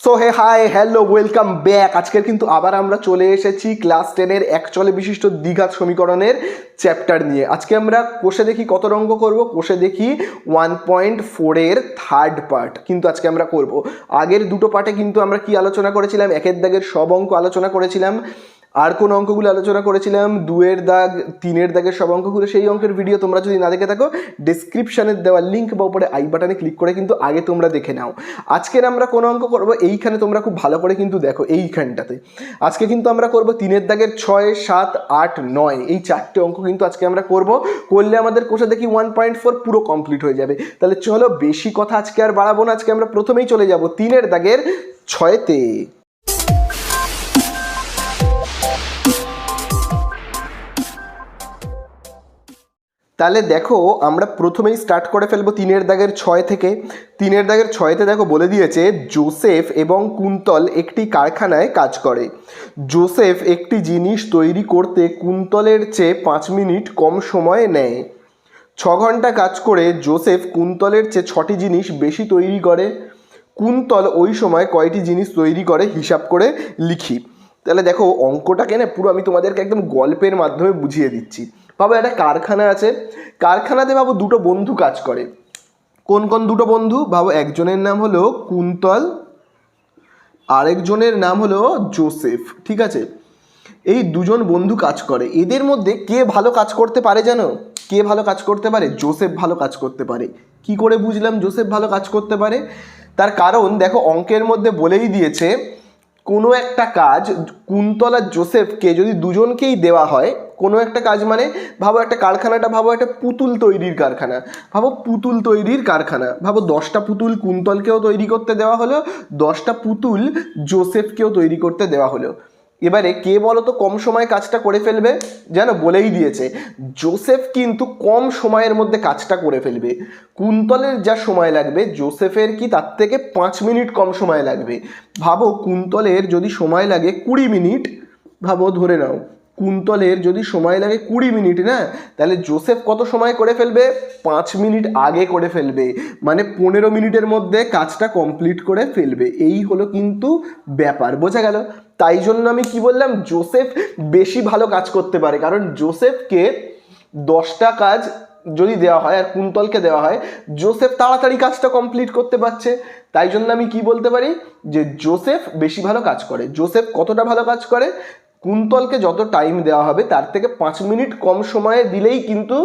So hey hi hello welcome back. আজকের কিন্তু আবার আমরা চলে এসেছি ক্লাস 10-এর একচলে বিশিষ্ট দ্বিঘাত সমীকরণের চ্যাপ্টার নিয়ে। আজকে আমরা কোষে দেখি কত অঙ্ক করব, কোষে দেখি 1.4-এর থার্ড পার্ট কিন্তু আজকে আমরা করব। আগের দুটো পার্টে কিন্তু আমরা কি আলোচনা করেছিলাম, একের দাগের সব অঙ্ক আলোচনা করেছিলাম, আর কোন অঙ্কগুলো আলোচনা করেছিলাম, 2-এর দাগ 3-এর দাগের সব অঙ্কগুলো। সেই অঙ্কের ভিডিও তোমরা যদি না দেখে থাকো ডেসক্রিপশনে দেওয়া লিঙ্ক বা উপরে আই বাটনে ক্লিক করে কিন্তু আগে তোমরা দেখে নাও। আজকের আমরা কোন অঙ্ক করব এইখানে তোমরা খুব ভালো করে কিন্তু দেখো, এইখানটাতে আজকে কিন্তু আমরা করব 3-এর দাগের 6, 7, 8, 9 এই চারটে অঙ্ক কিন্তু আজকে আমরা করব। করলে আমাদের কোষে দেখি 1.4 পুরো কমপ্লিট হয়ে যাবে। তাহলে চলো বেশি কথা আজকে আর বাড়াবো না, আজকে আমরা প্রথমেই চলে যাব 3-এর দাগের 6-তে। তাহলে দেখো আমরা প্রথমেই স্টার্ট করে ফেলবো 3-এর দাগের 6 থেকে। 3-এর দাগের 6-তে দেখো বলে দিয়েছে জোসেফ এবং কুন্তল একটি কারখানায় কাজ করে। জোসেফ একটি জিনিস তৈরি করতে কুন্তলের চেয়ে 5 মিনিট কম সময় নেয়। 6 ঘন্টা কাজ করে জোসেফ কুন্তলের চেয়ে 6টি জিনিস বেশি তৈরি করে। কুন্তল ওই সময় কয়টি জিনিস তৈরি করে হিসাব করে লিখি। তাহলে দেখো অঙ্কটাকে না পুরো আমি তোমাদেরকে একদম গল্পের মাধ্যমে বুঝিয়ে দিচ্ছি। ভাবো একটা কারখানা আছে, কারখানাতে ভাবো দুটো বন্ধু কাজ করে। কোন কোন দুটো বন্ধু? ভাবো একজনের নাম হলো কুন্তল, আরেকজনের নাম হলো জোসেফ। ঠিক আছে, এই দুজন বন্ধু কাজ করে। এদের মধ্যে কে ভালো কাজ করতে পারে জানো? কে ভালো কাজ করতে পারে? জোসেফ ভালো কাজ করতে পারে। কি করে বুঝলাম জোসেফ ভালো কাজ করতে পারে? তার কারণ দেখো অঙ্কের মধ্যে বলেই দিয়েছে কোনো একটা কাজ কুন্তল আর জোসেফকে যদি দুজনকেই দেওয়া হয়, কোনো একটা কাজ মানে ভাবো একটা কারখানাটা, ভাবো একটা পুতুল তৈরির কারখানা, ভাবো পুতুল তৈরির কারখানা, ভাবো 10টা পুতুল কুন্তলকেও তৈরি করতে দেওয়া হলো, 10টা পুতুল জোসেফকেও তৈরি করতে দেওয়া হলো। এবারে কে বলো তো কম সময়ে কাজটা করে ফেলবে? জানো বলেই দিয়েছে জোসেফ কিন্তু কম সময়ের মধ্যে কাজটা করে ফেলবে। কুন্তলের যা সময় লাগবে জোসেফের কি তার থেকে 5 মিনিট কম সময় লাগবে। ভাবো কুন্তলের যদি সময় লাগে 20 মিনিট, ভাবো ধরে নাও কুন্তলের যদি সময় লাগে 20 মিনিট না, তাহলে জোসেফ কত সময় করে ফেলবে? 5 মিনিট আগে করে ফেলবে, মানে 15 মিনিটের মধ্যে কাজটা কমপ্লিট করে ফেলবে। এই হলো কিন্তু ব্যাপার, বোঝা গেল? তাই জন্য আমি কি বললাম, জোসেফ বেশি ভালো কাজ করতে পারে, কারণ জোসেফকে 10টা কাজ যদি দেওয়া হয় আর কুন্তলকে দেওয়া হয়, জোসেফ তাড়াতাড়ি কাজটা কমপ্লিট করতে পারছে। তাই জন্য আমি কি বলতে পারি যে জোসেফ বেশি ভালো কাজ করে। জোসেফ কতটা ভালো কাজ করে? কুন্তলকে যত টাইম দেওয়া হবে তার থেকে 5 মিনিট কম সময়ে দিলেই কিন্তু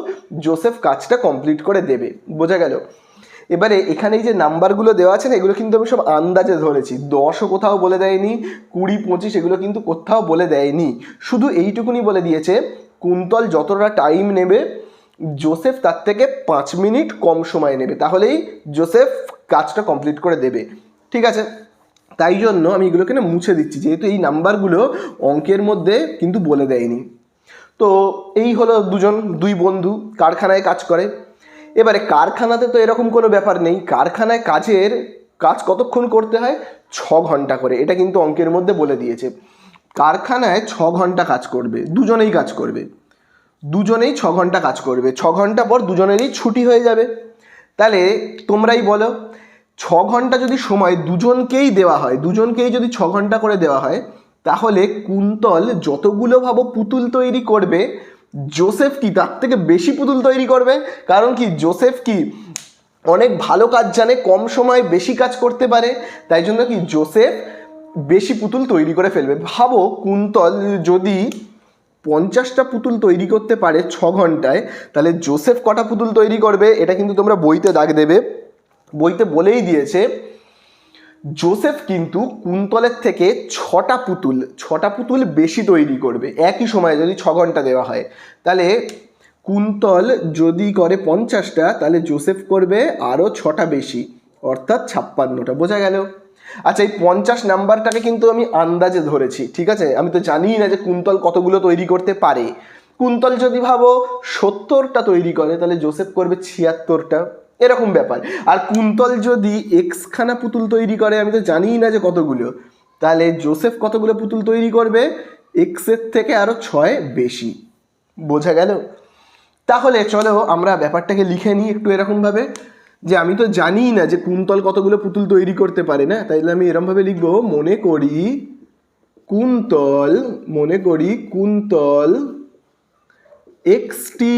জোসেফ কাজটা কমপ্লিট করে দেবে। বোঝা গেল? এবারে এখানে এই যে নাম্বারগুলো দেওয়া আছে না, এগুলো কিন্তু আমি সব আন্দাজে ধরেছি। 10ও কোথাও বলে দেয়নি, 20, 25 এগুলো কিন্তু কোথাও বলে দেয়নি। শুধু এইটুকুনি বলে দিয়েছে কুন্তল যতটা টাইম নেবে জোসেফ তার থেকে 5 মিনিট কম সময় নেবে, তাহলেই জোসেফ কাজটা কমপ্লিট করে দেবে। ঠিক আছে, তাই জন্য আমি এগুলোকে না মুছে দিচ্ছি, যেহেতু এই নাম্বারগুলো অঙ্কের মধ্যে কিন্তু বলে দেয়নি। তো এই হলো দুই বন্ধু কারখানায় কাজ করে। এবারে কারখানাতে তো এরকম কোনো ব্যাপার নেই, কারখানায় কাজ কতক্ষণ করতে হয়? 6 ঘন্টা করে। এটা কিন্তু অঙ্কের মধ্যে বলে দিয়েছে কারখানায় 6 ঘন্টা কাজ করবে, দুজনেই কাজ করবে, দুজনেই 6 ঘন্টা কাজ করবে। 6 ঘন্টা পর দুজনেরই ছুটি হয়ে যাবে। তাহলে তোমরাই বলো 6 ঘন্টা যদি সময় দুজনকেই দেওয়া হয়, দুজনকেই যদি 6 ঘন্টা করে দেওয়া হয়, তাহলে কুন্তল যতগুলো ভাবো পুতুল তৈরি করবে জোসেফ কি তার থেকে বেশি পুতুল তৈরি করবে। কারণ কি জোসেফ কি অনেক ভালো কাজ জানে, কম সময় বেশি কাজ করতে পারে, তাই জন্য কি জোসেফ বেশি পুতুল তৈরি করে ফেলবে। ভাবো কুন্তল যদি 50টা পুতুল তৈরি করতে পারে 6 ঘন্টায়, তাহলে জোসেফ কটা পুতুল তৈরি করবে? এটা কিন্তু তোমরা বইতে দাগ দেবে, বইতে বলেই দিয়েছে জোসেফ কিন্তু কুন্তলের থেকে 6টা পুতুল বেশি তৈরি করবে একই সময়ে যদি 6 ঘন্টা দেওয়া হয়। তাহলে কুন্তল যদি করে 50টা, তাহলে জোসেফ করবে আরও 6টা বেশি, অর্থাৎ 56টা। বোঝা গেল? আচ্ছা, এই 50 নাম্বারটাকে কিন্তু আমি আন্দাজে ধরেছি। ঠিক আছে, আমি তো জানিই না যে কুন্তল কতগুলো তৈরি করতে পারে। কুন্তল যদি ভাবো 70টা তৈরি করে, তাহলে জোসেফ করবে 76টা, এরকম ব্যাপার। আর কুন্তল যদি খানা পুতুল তৈরি করে, আমি তো জানিই না যে কতগুলো, তাহলে জোসেফ কতগুলো পুতুল তৈরি করবে? এর থেকে আরও 6 বেশি। বোঝা গেল? তাহলে চলো আমরা ব্যাপারটাকে লিখে নিই একটু এরকমভাবে। যে আমি তো জানিই না যে কুন্তল কতগুলো পুতুল তৈরি করতে পারে, না? তাইলে আমি এরমভাবে লিখবো, মনে করি কুন্তল এক্সটি।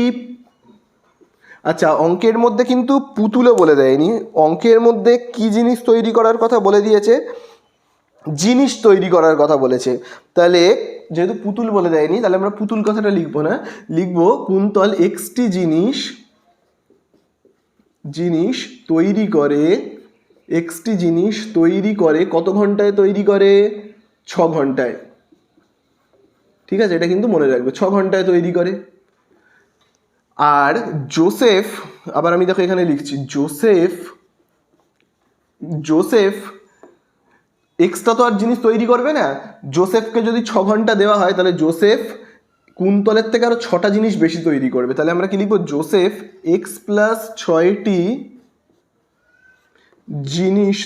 আচ্ছা, অঙ্কের মধ্যে কিন্তু পুতুলও বলে দেয়নি, অঙ্কের মধ্যে কি জিনিস তৈরি করার কথা বলে দিয়েছে, জিনিস তৈরি করার কথা বলেছে। তাহলে যেহেতু পুতুল বলে দেয়নি, তাহলে আমরা পুতুল কথাটা লিখবো না, লিখবো কুন্তল এক্সটি জিনিস তৈরি করে কত ঘন্টায় তৈরি করে? 6 ঘন্টায়। ঠিক আছে, এটা কিন্তু মনে রাখবে, 6 ঘন্টায় তৈরি করে। আর জোসেফ, আবার আমি দেখো এখানে লিখছি জোসেফ এক্সট্রা তো আর জিনিস তৈরি করবে না। জোসেফকে যদি 6 ঘন্টা দেওয়া হয়, তাহলে জোসেফ কুন্তলের থেকে আরো 6টা জিনিস বেশি তৈরি করবে। তাহলে আমরা কি লিখবো? জোসেফ এক্স প্লাস 6টি জিনিস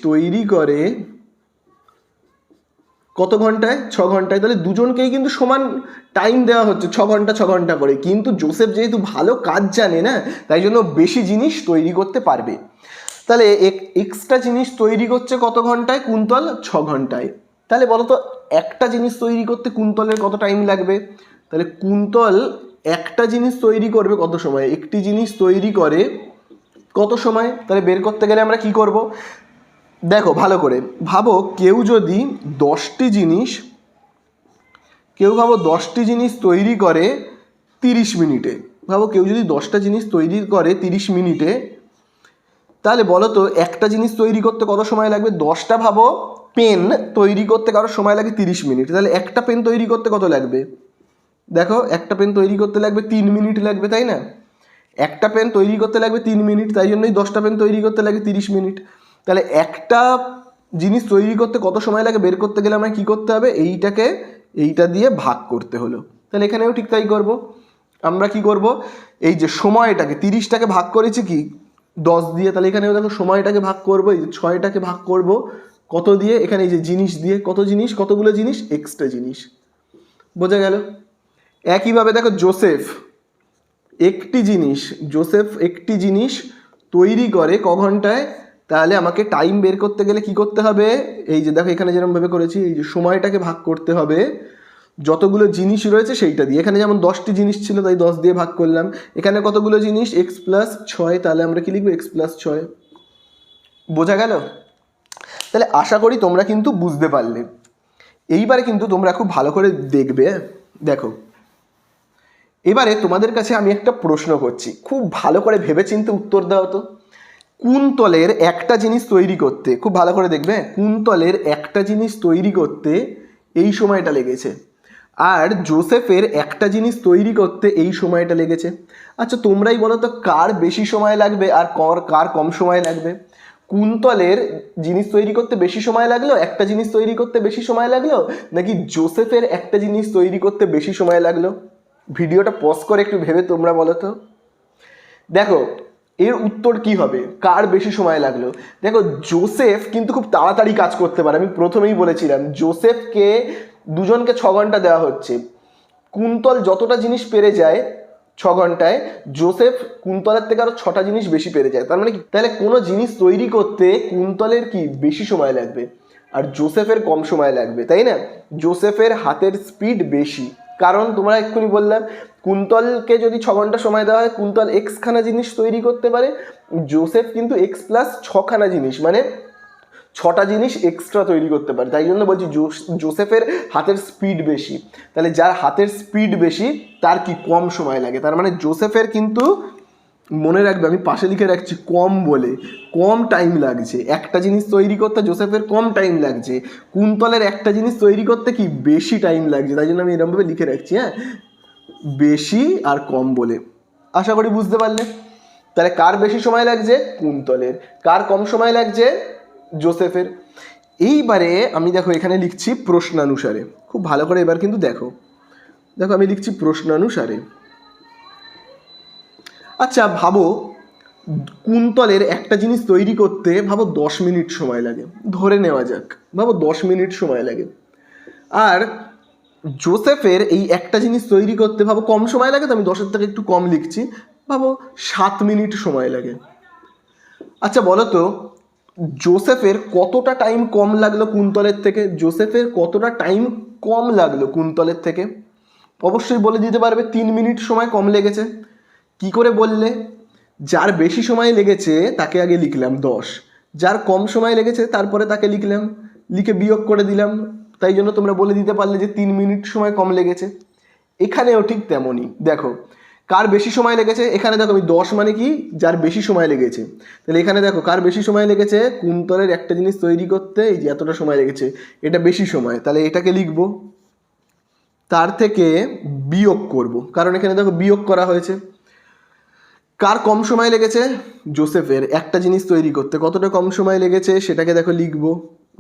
তৈরি করে কত ঘন্টায়? 6 ঘন্টায়। তাহলে দুজনকেই কিন্তু সমান টাইম দেওয়া হচ্ছে, 6 ঘন্টা 6 ঘন্টা করে। কিন্তু জোসেফ যেহেতু ভালো কাজ জানে, না, তাই জন্য বেশি জিনিস তৈরি করতে পারবে। তাহলে এক্সট্রা জিনিস তৈরি করছে কত ঘন্টায়? কুন্তল 6 ঘন্টায়। তাহলে বলো তো, একটা জিনিস তৈরি করতে কুন্তলের কত টাইম লাগবে? তাহলে কুন্তল একটা জিনিস তৈরি করবে কত সময়? একটি জিনিস তৈরি করে কত সময়? তাহলে বের করতে গেলে আমরা কি করব? দেখো ভালো করে ভাবো, কেউ যদি 10টি জিনিস তৈরি করে 30 মিনিটে, ভাবো কেউ যদি 10টা জিনিস তৈরি করে 30 মিনিটে, তাহলে বলো তো একটা জিনিস তৈরি করতে কত সময় লাগবে? 10টা ভাবো পেন তৈরি করতে কারো সময় লাগে 30 মিনিট, তাহলে একটা পেন তৈরি করতে কত লাগবে? দেখো, একটা পেন তৈরি করতে লাগবে 3 মিনিট লাগবে, তাই না? একটা পেন তৈরি করতে লাগবে 3 মিনিট, তাই জন্যই 10টা পেন তৈরি করতে লাগে 30 মিনিট। তাহলে একটা জিনিস তৈরি করতে কত সময় লাগে বের করতে গেলে আমায় কী করতে হবে? এইটা দিয়ে ভাগ করতে হলো। তাহলে এখানেও ঠিক তাই করব। আমরা কি করব? এই যে সময়টাকে 30টাকে ভাগ করেছি কি 10 দিয়ে, তাহলে এখানেও দেখো সময়টাকে ভাগ করব, এই যে 6টাকে ভাগ করব কত দিয়ে? এখানে এই যে জিনিস দিয়ে। কতগুলো জিনিস? এক্সট্রা জিনিস। বোঝা গেল? একইভাবে দেখো, জোসেফ একটি জিনিস তৈরি করে ক ঘন্টায়? তাহলে আমাকে টাইম বের করতে গেলে কি করতে হবে? এই যে দেখো এখানে যেরকমভাবে করেছি, এই যে সময়টাকে ভাগ করতে হবে যতগুলো জিনিস রয়েছে সেইটা দিয়ে। এখানে যেমন 10টি জিনিস ছিল, তাই 10 দিয়ে ভাগ করলাম। এখানে কতগুলো জিনিস? এক্স প্লাস 6, তাহলে আমরা কি লিখবো? X plus 6। বোঝা গেল? তাহলে আশা করি তোমরা কিন্তু বুঝতে পারলে। এইবারে কিন্তু তোমরা খুব ভালো করে দেখবে। দেখো, এবারে তোমাদের কাছে আমি একটা প্রশ্ন করছি, খুব ভালো করে ভেবেচিন্তে উত্তর দাও তো। কুন্তলের একটা জিনিস তৈরি করতে, খুব ভালো করে দেখবে, কুন্তলের একটা জিনিস তৈরি করতে এই সময়টা লেগেছে, আর জোসেফের একটা জিনিস তৈরি করতে এই সময়টা লেগেছে। আচ্ছা, তোমরাই বলো তো কার বেশি সময় লাগবে আর কার কম সময় লাগবে? কুন্তলের জিনিস তৈরি করতে বেশি সময় লাগলো, একটা জিনিস তৈরি করতে বেশি সময় লাগলো, নাকি জোসেফের একটা জিনিস তৈরি করতে বেশি সময় লাগলো? ভিডিওটা পজ করে একটু ভেবে তোমরা বলো তো। দেখো, এর উত্তর কি হবে? কার বেশি সময় লাগলো? দেখো, জোসেফ কিন্তু খুব তাড়াতাড়ি কাজ করতে পারে। আমি প্রথমেই বলেছিলাম জোসেফকে দুজনকে 6 ঘন্টা দেওয়া হচ্ছে। কুন্তল যতটা জিনিস পেরে যায় 6 ঘন্টায়, জোসেফ কুন্তলের থেকে আরো 6টা জিনিস বেশি পেরে যায়। তার মানে কি? তাহলে কোনো জিনিস তৈরি করতে কুন্তলের কি বেশি সময় লাগবে আর জোসেফের কম সময় লাগবে, তাই না? জোসেফের হাতের স্পিড বেশি, কারণ তোমরা এক্ষুনি বললাম কুন্তলকে যদি 6 ঘন্টা সময় দেওয়া হয়, কুন্তল এক্স খানা জিনিস তৈরি করতে পারে, জোসেফ কিন্তু এক্স প্লাস 6খানা জিনিস, মানে 6টা জিনিস এক্সট্রা তৈরি করতে পারে। তাই জন্য বলছি জোসেফের হাতের স্পিড বেশি। তাহলে যার হাতের স্পিড বেশি তার কি কম সময় লাগে। তার মানে জোসেফের কিন্তু, মনে রাখবে আমি পাশে লিখে রাখছি কম বলে, কম টাইম লাগছে একটা জিনিস তৈরি করতে। জোসেফের কম টাইম লাগছে, কুন্তলের একটা জিনিস তৈরি করতে কি বেশি টাইম লাগছে। তাই জন্য আমি এরকমভাবে লিখে রাখছি, হ্যাঁ, বেশি আর কম বলে। আশা করি বুঝতে পারলে। তাহলে কার বেশি সময় লাগছে? কুন্তলের। কার কম সময় লাগছে? জোসেফের। এইবারে আমি দেখো এখানে লিখছি প্রশ্নানুসারে, খুব ভালো করে এবার কিন্তু দেখো আমি লিখছি প্রশ্নানুসারে। আচ্ছা ভাবো, কুন্তলের একটা জিনিস তৈরি করতে ভাবো 10 মিনিট সময় লাগে, ধরে নেওয়া যাক, ভাবো 10 মিনিট সময় লাগে। আর জোসেফের এই একটা জিনিস তৈরি করতে ভাবো কম সময় লাগে, তো আমি 10-এর থেকে একটু কম লিখছি, ভাবো 7 মিনিট সময় লাগে। আচ্ছা বলো তো, জোসেফের কতটা টাইম কম লাগলো কুন্তলের থেকে? জোসেফের কতটা টাইম কম লাগলো কুন্তলের থেকে? অবশ্যই বলে দিতে পারবে 3 মিনিট সময় কম লেগেছে। কি করে বললে? যার বেশি সময় লেগেছে তাকে আগে লিখলাম 10, যার কম সময় লেগেছে তারপরে তাকে লিখলাম, লিখে বিয়োগ করে দিলাম, তাই জন্য তোমরা বলে দিতে পারলে যে 3 মিনিট সময় কম লেগেছে। এখানেও ঠিক তেমনই, দেখো কার বেশি সময় লেগেছে, এখানে দেখো আমি 10 মানে কি, যার বেশি সময় লেগেছে, তাহলে এখানে দেখো কার বেশি সময় লেগেছে, কুন্তলের একটা জিনিস তৈরি করতে এই যে এতটা সময় লেগেছে, এটা বেশি সময়, তাহলে এটাকে লিখবো, তার থেকে বিয়োগ করব, কারণ এখানে দেখো বিয়োগ করা হয়েছে। কার কম সময় লেগেছে? জোসেফের একটা জিনিস তৈরি করতে কতটা কম সময় লেগেছে সেটাকে দেখো লিখবো,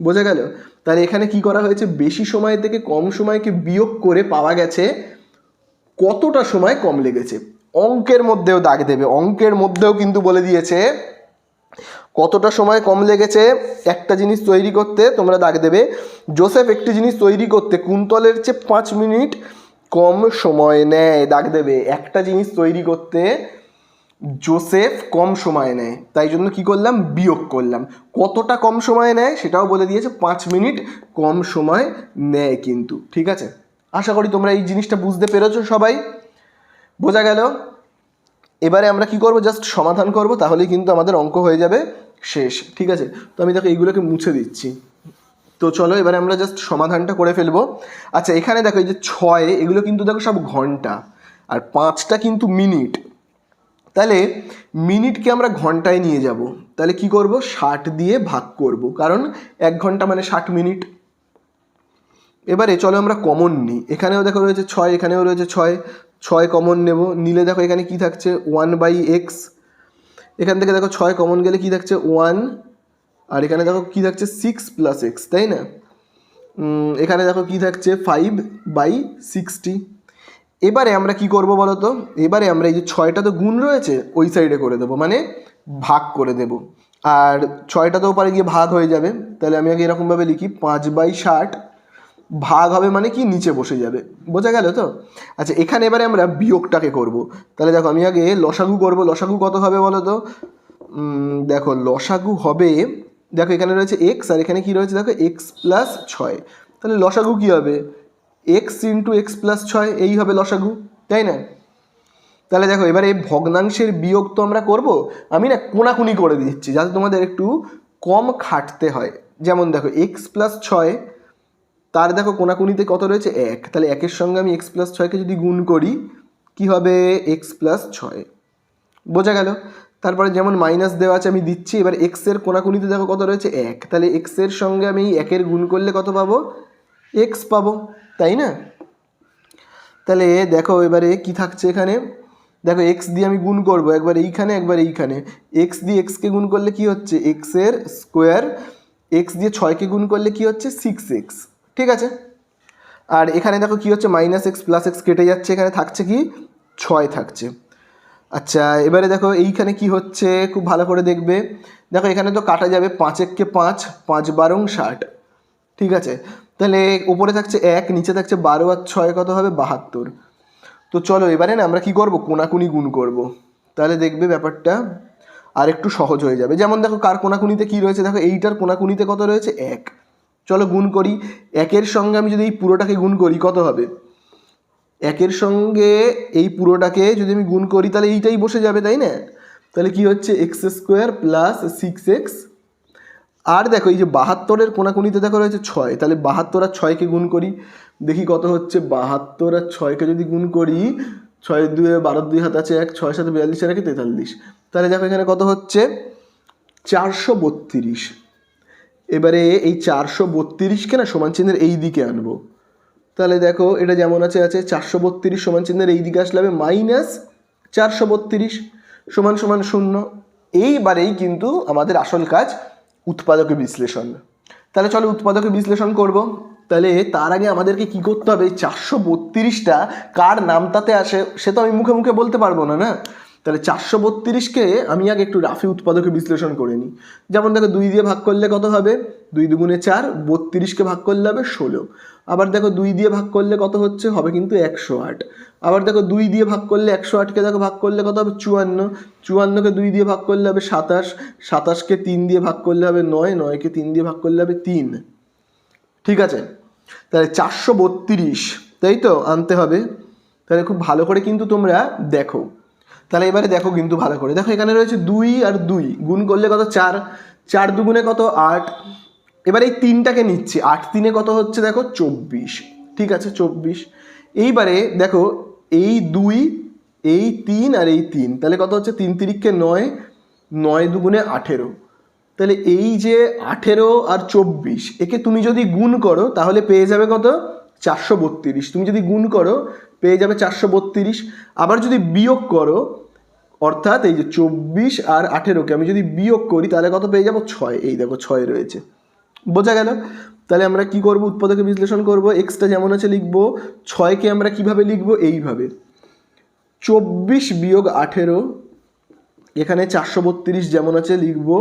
বোঝা গেল? তাহলে এখানে কি করা হয়েছে, বেশি সময় থেকে কম সময়কে বিয়োগ করে পাওয়া গেছে কতটা সময় কম লেগেছে। অঙ্কের মধ্যেও দাগ দেবে, অঙ্কের মধ্যেও কিন্তু বলে দিয়েছে কতটা সময় কম লেগেছে একটা জিনিস তৈরি করতে, তোমরা দাগ দেবে জোসেফ একটি জিনিস তৈরি করতে কুন্তলের চেয়ে 5 মিনিট কম সময় নেয়, দাগ দেবে একটা জিনিস তৈরি করতে জোসেফ কম সময় নেয়, তাই জন্য কি করলাম, বিয়োগ করলাম। কতটা কম সময় নেয় সেটাও বলে দিয়েছে, 5 মিনিট কম সময় নেয় কিন্তু, ঠিক আছে? আশা করি তোমরা এই জিনিসটা বুঝতে পেরেছো সবাই, বোঝা গেল? এবারে আমরা কি করব, জাস্ট সমাধান করব, তাহলেই কিন্তু আমাদের অঙ্ক হয়ে যাবে শেষ, ঠিক আছে? তো আমি দেখো এইগুলোকে মুছে দিচ্ছি। তো চলো এবারে আমরা জাস্ট সমাধানটা করে ফেলবো। আচ্ছা এখানে দেখো এই যে 6 এগুলো কিন্তু দেখো সব ঘন্টা, আর 5টা কিন্তু মিনিট, তাহলে মিনিটকে আমরা ঘন্টায় নিয়ে যাব, তাহলে কি করব, 60 দিয়ে ভাগ করব, কারণ 1 ঘন্টা মানে 60 মিনিট। এবারে চলো আমরা কমন নিই, এখানেও দেখো রয়েছে 6, এখানেও রয়েছে 6 কমন নেব, নিলে দেখো এখানে কি থাকছে 1/x, এখান থেকে দেখো 6 কমন গেলে কি থাকছে 1, আর এখানে দেখো কি থাকছে 6 + x, তাই না? এখানে দেখো কি থাকছে 5/60। এবারে আমরা কি করব বলো তো, এবারে আমরা এই যে 6টা তো গুণ রয়েছে ওই সাইডে করে দেবো, মানে ভাগ করে দেব, আর 6টা তো ওপারে গিয়ে ভাগ হয়ে যাবে, তাহলে আমি আগে এরকমভাবে লিখি 5/60, ভাগ হবে মানে কি নিচে বসে যাবে, বোঝা গেল তো? আচ্ছা এখানে এবারে আমরা বিয়োগটাকে করব, তাহলে দেখো আমি আগে লসাগু করব, লসাগু কত হবে বলো তো? দেখো লসাগু হবে, দেখো এখানে রয়েছে x আর এখানে কি রয়েছে দেখো x + 6, তাহলে লসাগু কি হবে, x × x + 6, এই হবে লসাগু, তাই না? তাহলে দেখো এবারে এই ভগ্নাংশের বিয়োগ তো আমরা করব, আমি না কোনাকুনি করে দিচ্ছি যাতে তোমাদের একটু কম খাটতে হয়। যেমন দেখো x + 6, তার দেখো কোনাকুনিতে কত রয়েছে 1, তাহলে 1-এর সঙ্গে আমি x + 6কে যদি গুণ করি কি হবে x + 6, বোঝা গেল? তারপরে যেমন মাইনাস দেওয়া আছে আমি দিচ্ছি, এবার x এর কোনাকুনিতে দেখো কত রয়েছে 1, তাহলে x এর সঙ্গে আমি 1-এর গুণ করলে কত পাবো, x পাবো, তাই না? তাহলে দেখো এবারে কি থাকছে এখানে, দেখো x দিয়ে আমি গুণ করব, একবার এইখানে একবার এইখানে, x দিয়ে x-কে গুণ করলে কি হচ্ছে x এর স্কোয়ার, x দিয়ে 6কে গুণ করলে কি হচ্ছে 6x, ঠিক আছে? আর এখানে দেখো কি হচ্ছে -x + x কেটে যাচ্ছে, এখানে থাকছে কি 6 থাকছে। আচ্ছা এবারে দেখো এইখানে কি হচ্ছে খুব ভালো করে দেখবে, দেখো এখানে তো কাটা যাবে, 5-1-কে 5, 5-12 60, ঠিক আছে? তাহলে উপরে থাকছে 1, নিচে থাকছে 12 আর 6 কত হবে 72। তো চলো এবারে না আমরা কি করব, কোনাকুনি গুণ করব, তাহলে দেখবে ব্যাপারটা আর একটু সহজ হয়ে যাবে। যেমন দেখো কার কোনাকুনিতে কি রয়েছে, দেখো এইটার কোনাকুনিতে কত রয়েছে 1, চলো গুণ করি, 1-এর সঙ্গে আমি যদি এই পুরোটাকে গুণ করি কত হবে, 1-এর সঙ্গে এই পুরোটাকে যদি আমি গুণ করি তাহলে এইটাই বসে যাবে, তাই না? তাহলে কি হচ্ছে x² + 6x, আর দেখো এই যে 72-এর কোনাকুনিতে দেখো রয়েছে 6, তাহলে 72 আর 6কে গুণ করি, দেখি কত হচ্ছে, 72 আর 6কে যদি গুণ করি, 6 2 12 2 হাত আছে 1, 6 7 42 আর 43, তাহলে দেখো এখানে কত হচ্ছে 432। এবারে এই 432কে না সমান চিহ্নের এই দিকে আনবো, তাহলে দেখো এটা যেমন আছে 432 সমান চিহ্নের এই দিকে আসলে হবে -432 = 0। এইবারেই কিন্তু আমাদের আসল কাজ উৎপাদকে বিশ্লেষণ। তাহলে চলো উৎপাদকে বিশ্লেষণ করব, তাহলে তার আগে আমাদেরকে কি করতে হবে, 432টা কার নামতাতে আসে সে তো আমি মুখে মুখে বলতে পারবো না, না? তাহলে 432কে আমি আগে একটু রাফি উৎপাদকে বিশ্লেষণ করে নিই। যেমন দেখো 2 দিয়ে ভাগ করলে কত হবে, 2 দুগুণে 4, 32কে ভাগ করলে হবে 16। আবার দেখো 2 দিয়ে ভাগ করলে কত হচ্ছে, হবে কিন্তু 108। আবার দেখো 2 দিয়ে ভাগ করলে 108কে দেখো ভাগ করলে কত হবে 54, 54কে 2 দিয়ে ভাগ করলে হবে 27, 27কে 3 দিয়ে ভাগ করলে হবে 9, 9কে 3 দিয়ে ভাগ করলে হবে 3। ঠিক আছে, তাহলে 432 তাই তো আনতে হবে। তাহলে খুব ভালো করে কিন্তু তোমরা দেখো, তাহলে এবারে দেখো কিন্তু ভালো করে দেখো, এখানে রয়েছে 2 আর 2 গুণ করলে কত 4, 4 দুগুণে কত 8। এবার এই 3টাকে নিচ্ছি, 8 3-এ কত হচ্ছে দেখো 24। ঠিক আছে 24। এইবারে দেখো এই 2, এই 3 আর এই 3, তাহলে কত হচ্ছে 3 3-কে 9, 9 দুগুণে 18। তাহলে এই যে 18 আর 24 একে তুমি যদি গুণ করো তাহলে পেয়ে যাবে কত 432। তুমি যদি গুণ করো পেয়ে যাবে 432। আবার যদি বিয়োগ করো, অর্থাৎ এই যে 24 আর 18কে আমি যদি বিয়োগ করি তাহলে কত পেয়ে যাবো 6। এই দেখো 6 রয়েছে, বোঝা গেল। তাহলে আমরা কি করব, উৎপাদকে বিশ্লেষণ করব। এক্সটা যেমন আছে লিখবো, 6কে আমরা কিভাবে লিখবো এইভাবে, 24 বিয়োগ 18, এখানে 432 যেমন আছে লিখবো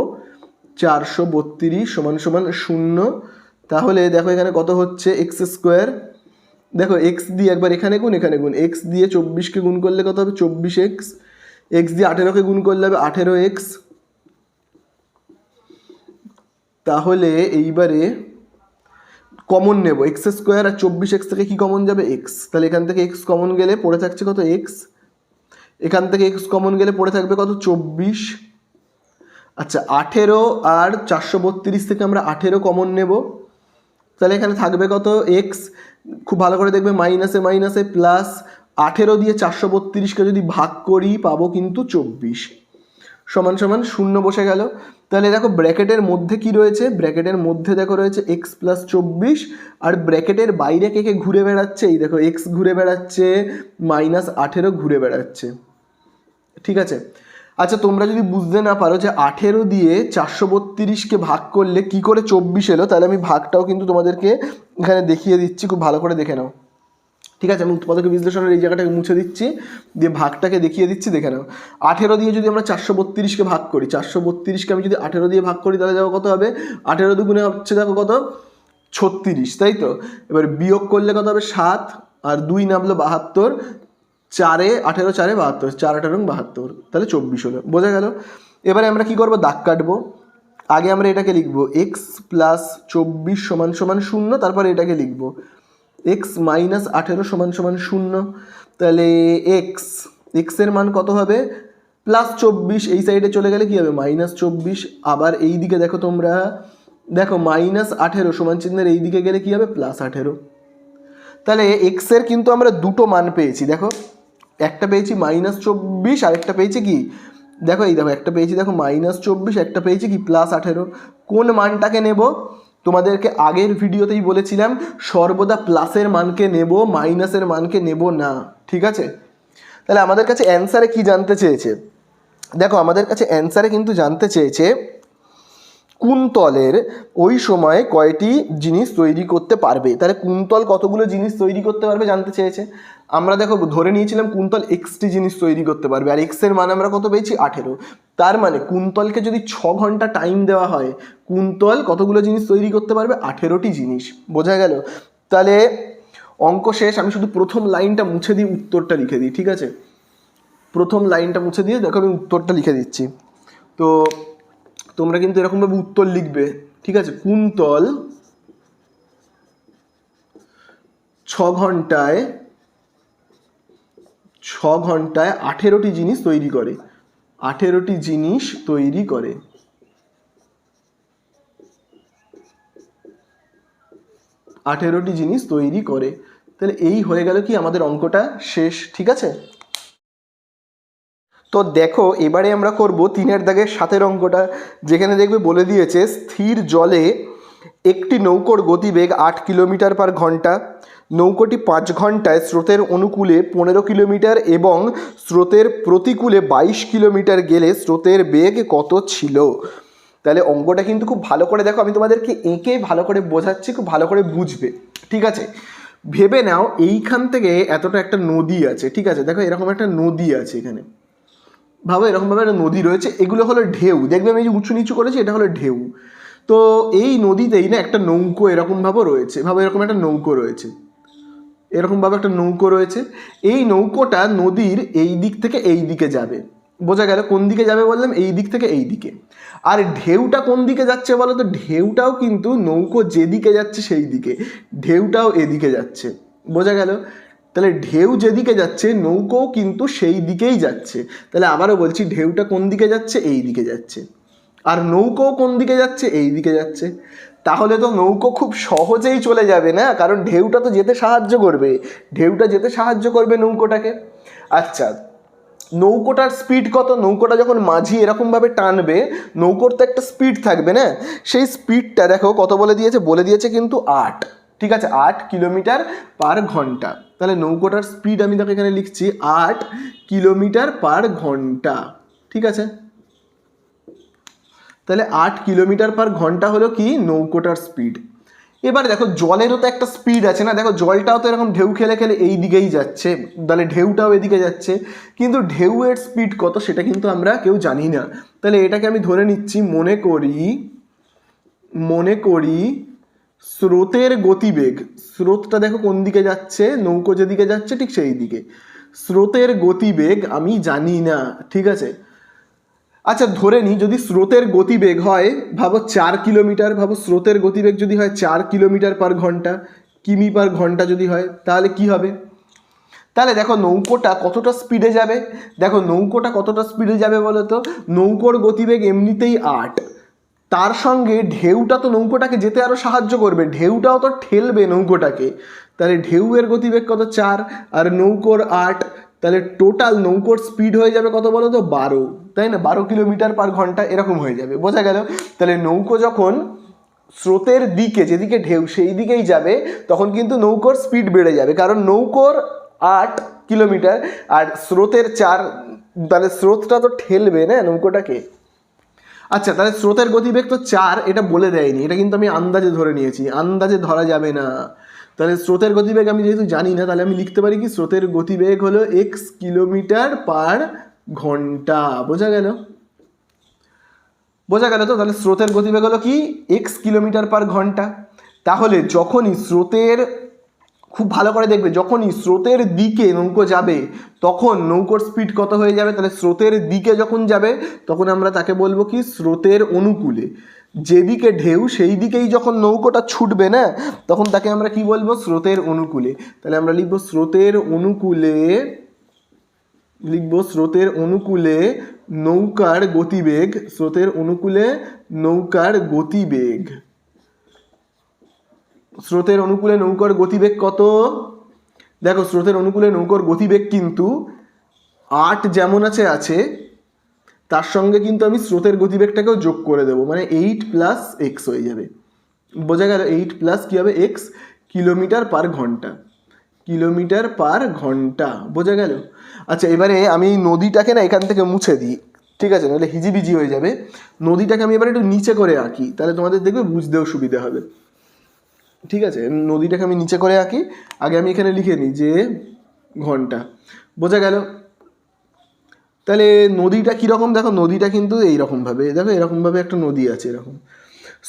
432 সমান সমান 0। তাহলে দেখো এখানে কত হচ্ছে এক্স স্কোয়ার, দেখো এক্স দিয়ে একবার এখানে গুণ এখানে গুণ, এক্স দিয়ে 24কে গুণ করলে কত হবে 24x, এক্স দিয়ে 18কে গুণ করলে হবে 18x। তাহলে এইবারে কমন নেব, এক্স স্কোয়ার আর 24x থেকে কি কমন যাবে এক্স, তাহলে এখান থেকে এক্স কমন গেলে পড়ে থাকছে কত এক্স, এখান থেকে এক্স কমন গেলে পড়ে থাকবে কত 24। আচ্ছা 18 আর 432 থেকে আমরা 18 কমন নেব, তাহলে এখানে থাকবে কত এক্স, খুব ভালো করে দেখবে মাইনাসে মাইনাসে প্লাস, 18 দিয়ে 432কে যদি ভাগ করি পাবো কিন্তু 24 সমান সমান 0 বসে গেল। তাহলে দেখো ব্র্যাকেটের মধ্যে কি রয়েছে, ব্র্যাকেটের মধ্যে দেখো রয়েছে এক্স প্লাস 24, আর ব্র্যাকেটের বাইরে কে কে ঘুরে বেড়াচ্ছে, এই দেখো এক্স ঘুরে বেড়াচ্ছে, -18 ঘুরে বেড়াচ্ছে। ঠিক আছে, আচ্ছা তোমরা যদি বুঝতে না পারো যে 18 দিয়ে 432কে ভাগ করলে কি করে 24 এলো, তাহলে আমি ভাগটাও কিন্তু তোমাদেরকে এখানে দেখিয়ে দিচ্ছি, খুব ভালো করে দেখে নাও। ঠিক আছে, আমি উৎপাদক বিশ্লেষণের এই জায়গাটাকে মুছে দিচ্ছি, দিয়ে ভাগটাকে দেখিয়ে দিচ্ছি, দেখে নাও। 18 দিয়ে যদি আমরা 432কে ভাগ করি, 432কে আমি যদি 18 দিয়ে ভাগ করি তাহলে দেখো কত হবে, 18 দুগুণে হচ্ছে দেখো কত 36, তাই তো। এবার বিয়োগ করলে কত হবে 7, আর 2 নামলো 72, 4 18 4 72, 4 18 72, তাহলে 24 হলো, বোঝা গেল। এবারে আমরা কি করব, দাগ কাটবো। আগে আমরা এটাকে লিখবো এক্স প্লাস 24 সমান সমান 0, তারপরে এটাকে লিখবো এক্স মাইনাস 18 সমান সমান 0। তাহলে এক্সের মান কত হবে +24, এই সাইডে চলে গেলে কি হবে -24। আবার এই দিকে দেখো তোমরা, দেখো -18 সমান চিহ্নের এই দিকে গেলে কি হবে +18। তাহলে এক্সের কিন্তু আমরা দুটো মান পেয়েছি, দেখো একটা পেয়েছি -24 আর একটা পেয়েছি কি, দেখো এই দেখো একটা পেয়েছি দেখো -24, একটা পেয়েছি কি +18। কোন মানটাকে নেব, তোমাদেরকে আগের ভিডিওতেই বলেছিলাম সর্বদা প্লাসের মানকে নেব, মাইনাসের মানকে নেব না। ঠিক আছে, তাহলে আমাদের কাছে অ্যান্সারে কি জানতে চেয়েছে, দেখো আমাদের কাছে অ্যান্সারে কিন্তু জানতে চেয়েছে কুন্তলের ওই সময় কয়টি জিনিস তৈরি করতে পারবে। তাহলে কুন্তল কতগুলো জিনিস তৈরি করতে পারবে জানতে চেয়েছে। আমরা দেখো ধরে নিয়েছিলাম কুন্তল এক্সটি জিনিস তৈরি করতে পারবে, আর এক্সের মান আমরা কত পেয়েছি 18। তার মানে কুন্তলকে যদি 6 ঘন্টা টাইম দেওয়া হয়, কুন্তল কতগুলো জিনিস তৈরি করতে পারবে 18টি জিনিস, বোঝা গেল। তাহলে অঙ্ক শেষ, আমি শুধু প্রথম লাইনটা মুছে দিয়ে উত্তরটা লিখে দিই। ঠিক আছে, প্রথম লাইনটা মুছে দিয়ে দেখো আমি উত্তরটা লিখে দিচ্ছি। তো তোমরা কিন্তু এরকমভাবে উত্তর লিখবে। ঠিক আছে, কুন্তল 6 ঘন্টায় 18টি জিনিস তৈরি করে, 18টি জিনিস তৈরি করে। তাহলে এই হয়ে গেল কি আমাদের অঙ্কটা শেষ। ঠিক আছে, তো দেখো এবারে আমরা করব 3-এর দাগের 7-এর অঙ্কটা, যেখানে দেখবে বলে দিয়েছে স্থির জলে একটি নৌকোর গতিবেগ 8 কিলোমিটার/ঘন্টা, নৌকোটি 5 ঘন্টায় স্রোতের অনুকূলে 15 কিলোমিটার এবং স্রোতের প্রতিকূলে 22 কিলোমিটার গেলে স্রোতের বেগ কত ছিল। তাহলে অঙ্কটা কিন্তু খুব ভালো করে দেখো, আমি তোমাদেরকে এঁকে ভালো করে বোঝাচ্ছি, খুব ভালো করে বুঝবে। ঠিক আছে, ভেবে নাও এইখান থেকে এতটা একটা নদী আছে। ঠিক আছে, দেখো এরকম একটা নদী আছে এখানে, ভাবো এরকমভাবে একটা নদী রয়েছে, এগুলো হলো ঢেউ, দেখবে আমি যে উঁচু নিচু করেছি এটা হলো ঢেউ। তো এই নদীতেই না একটা নৌকো এরকমভাবে রয়েছে, ভাবো এরকম একটা নৌকো রয়েছে, এরকমভাবে একটা নৌকো রয়েছে। এই নৌকোটা নদীর এই দিক থেকে এই দিকে যাবে, বোঝা গেল? কোন দিকে যাবে বললাম? এই দিক থেকে এই দিকে। আর ঢেউটা কোন দিকে যাচ্ছে বলো তো? ঢেউটাও কিন্তু নৌকো যেদিকে যাচ্ছে সেই দিকে, ঢেউটাও এদিকে যাচ্ছে, বোঝা গেল? তাহলে ঢেউ যেদিকে যাচ্ছে নৌকোও কিন্তু সেই দিকেই যাচ্ছে। তাহলে আবারও বলছি, ঢেউটা কোন দিকে যাচ্ছে? এই দিকে যাচ্ছে। আর নৌকো কোন দিকে যাচ্ছে? এই দিকে যাচ্ছে। তাহলে তো নৌকো খুব সহজেই চলে যাবে না, কারণ ঢেউটা তো যেতে সাহায্য করবে, ঢেউটা যেতে সাহায্য করবে নৌকোটাকে। আচ্ছা, নৌকোটার স্পিড কত? নৌকোটা যখন মাঝি এরকমভাবে টানবে, নৌকোর তো একটা স্পিড থাকবে না, সেই স্পিডটা দেখো কত বলে দিয়েছে, বলে দিয়েছে কিন্তু 8, ঠিক আছে, 8 কিলোমিটার পার ঘন্টা। তাহলে নৌকোটার স্পিড আমি দেখো এখানে লিখছি 8 কিলোমিটার পার ঘন্টা, ঠিক আছে। তাহলে 8 কিলোমিটার পার ঘন্টা হলো কি নৌকোটার স্পিড। এবার দেখো জলেরও তো একটা স্পিড আছে না, দেখো জলটাও তো এরকম ঢেউ খেলে খেলে এই দিকেই যাচ্ছে, তাহলে ঢেউটাও এদিকে যাচ্ছে, কিন্তু ঢেউয়ের স্পিড কত সেটা কিন্তু আমরা কেউ জানি না। তাহলে এটাকে আমি ধরে নিচ্ছি, মনে করি স্রোতের গতিবেগ, স্রোতটা দেখো কোন দিকে যাচ্ছে, নৌকো যেদিকে যাচ্ছে ঠিক সেই দিকে, স্রোতের গতিবেগ আমি জানি না, ঠিক আছে। আচ্ছা ধরে নিই যদি স্রোতের গতিবেগ হয়, ভাবো 4 কিলোমিটার, ভাবো স্রোতের গতিবেগ যদি হয় 4 কিলোমিটার পার ঘন্টা, কিমি পার ঘন্টা যদি হয়, তাহলে কি হবে? তাহলে দেখো নৌকোটা কতটা স্পিডে যাবে, দেখো নৌকোটা কতটা স্পিডে যাবে বলো তো? নৌকোর গতিবেগ এমনিতেই 8, তার সঙ্গে ঢেউটা তো নৌকোটাকে যেতে আরও সাহায্য করবে, ঢেউটাও তো ঠেলবে নৌকোটাকে, তাহলে ঢেউয়ের গতিবেগ কত? 4 আর নৌকোর 8, তাহলে টোটাল নৌকোর স্পিড হয়ে যাবে কত বলো তো? 12, তাই না? 12 কিলোমিটার পার ঘন্টা এরকম হয়ে যাবে, বোঝা গেল? তাহলে নৌকো যখন স্রোতের দিকে, যেদিকে ঢেউ সেই দিকেই যাবে, তখন কিন্তু নৌকোর স্পিড বেড়ে যাবে, কারণ নৌকোর 8 কিলোমিটার আর স্রোতের 4, তাহলে স্রোতটা তো ঠেলবে না নৌকোটাকে। আচ্ছা তাহলে স্রোতের গতিবেগ তো 4, এটা বলে দেয়নি, এটা কিন্তু আমি আন্দাজে ধরে নিয়েছি, আন্দাজে ধরা যাবে না। তাহলে স্রোতের গতিবেগ আমি যেহেতু জানি না, তাহলে আমি লিখতে পারি কি স্রোতের গতিবেগ হলো x কিলোমিটার পার ঘন্টা, বোঝা গেল? বোঝা গেল তো? তাহলে স্রোতের গতিবেগ হলো কি x কিলোমিটার পার ঘন্টা। তাহলে যখনই স্রোতের, খুব ভালো করে দেখবে, যখনই স্রোতের দিকে নৌকো যাবে তখন নৌকোর স্পিড কত হয়ে যাবে? তাহলে স্রোতের দিকে যখন যাবে তখন আমরা তাকে বলবো কি স্রোতের অনুকূলে, যেদিকে ঢেউ সেই দিকেই যখন নৌকোটা ছুটবে না, তখন তাকে আমরা কি বলবো? স্রোতের অনুকূলে। তাহলে আমরা লিখবো স্রোতের অনুকূলে, লিখবো স্রোতের অনুকূলে নৌকার গতিবেগ, স্রোতের অনুকূলে নৌকার গতিবেগ, স্রোতের অনুকূলে নৌকার গতিবেগ কত? দেখো স্রোতের অনুকূলে নৌকার গতিবেগ কিন্তু 8 যেমন আছে, তার সঙ্গে কিন্তু আমি স্রোতের গতিবেগটাকেও যোগ করে দেবো, মানে 8 প্লাস এক্স হয়ে যাবে, বোঝা গেল? 8 প্লাস কী হবে? এক্স, কিলোমিটার পার ঘন্টা, কিলোমিটার পার ঘন্টা, বোঝা গেল? আচ্ছা এবারে আমি নদীটাকে না এখান থেকে মুছে দিই, ঠিক আছে, নাহলে হিজিবিজি হয়ে যাবে। নদীটাকে আমি এবার একটু নিচে করে আঁকি, তাহলে তোমাদের দেখবে বুঝতেও সুবিধা হবে, ঠিক আছে। নদীটাকে আমি নিচে করে আঁকি, আগে আমি এখানে লিখে নিই যে ঘন্টা, বোঝা গেল? তাহলে নদীটা কীরকম দেখো, নদীটা কিন্তু এইরকমভাবে, দেখো এরকমভাবে একটা নদী আছে এরকম।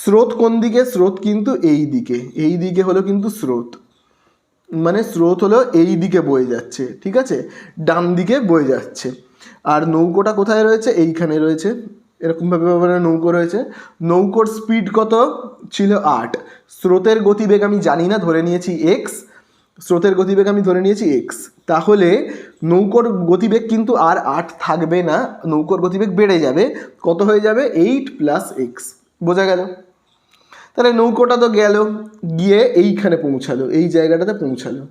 স্রোত কোন দিকে? স্রোত কিন্তু এই দিকে, এই দিকে হলো কিন্তু স্রোত, মানে স্রোত হলো এই দিকে বয়ে যাচ্ছে, ঠিক আছে, ডান দিকে বয়ে যাচ্ছে। আর নৌকোটা কোথায় রয়েছে? এইখানে রয়েছে, এরকমভাবে নৌকো রয়েছে। নৌকোর স্পিড কত ছিল? 8। স্রোতের গতিবেগ আমি জানি না, ধরে নিয়েছি এক্স, স্রোতের গতিবেগ আমি ধরে নিয়েছি এক্স। তাহলে নৌকোর গতিবেগ কিন্তু আর 8 থাকবে না, নৌকোর গতিবেগ বেড়ে যাবে, কত হয়ে যাবে? 8 প্লাস এক্স, বোঝা গেল? তাহলে নৌকোটা তো গেল, গিয়ে এইখানে পৌঁছালো, এই জায়গাটাতে পৌঁছালো।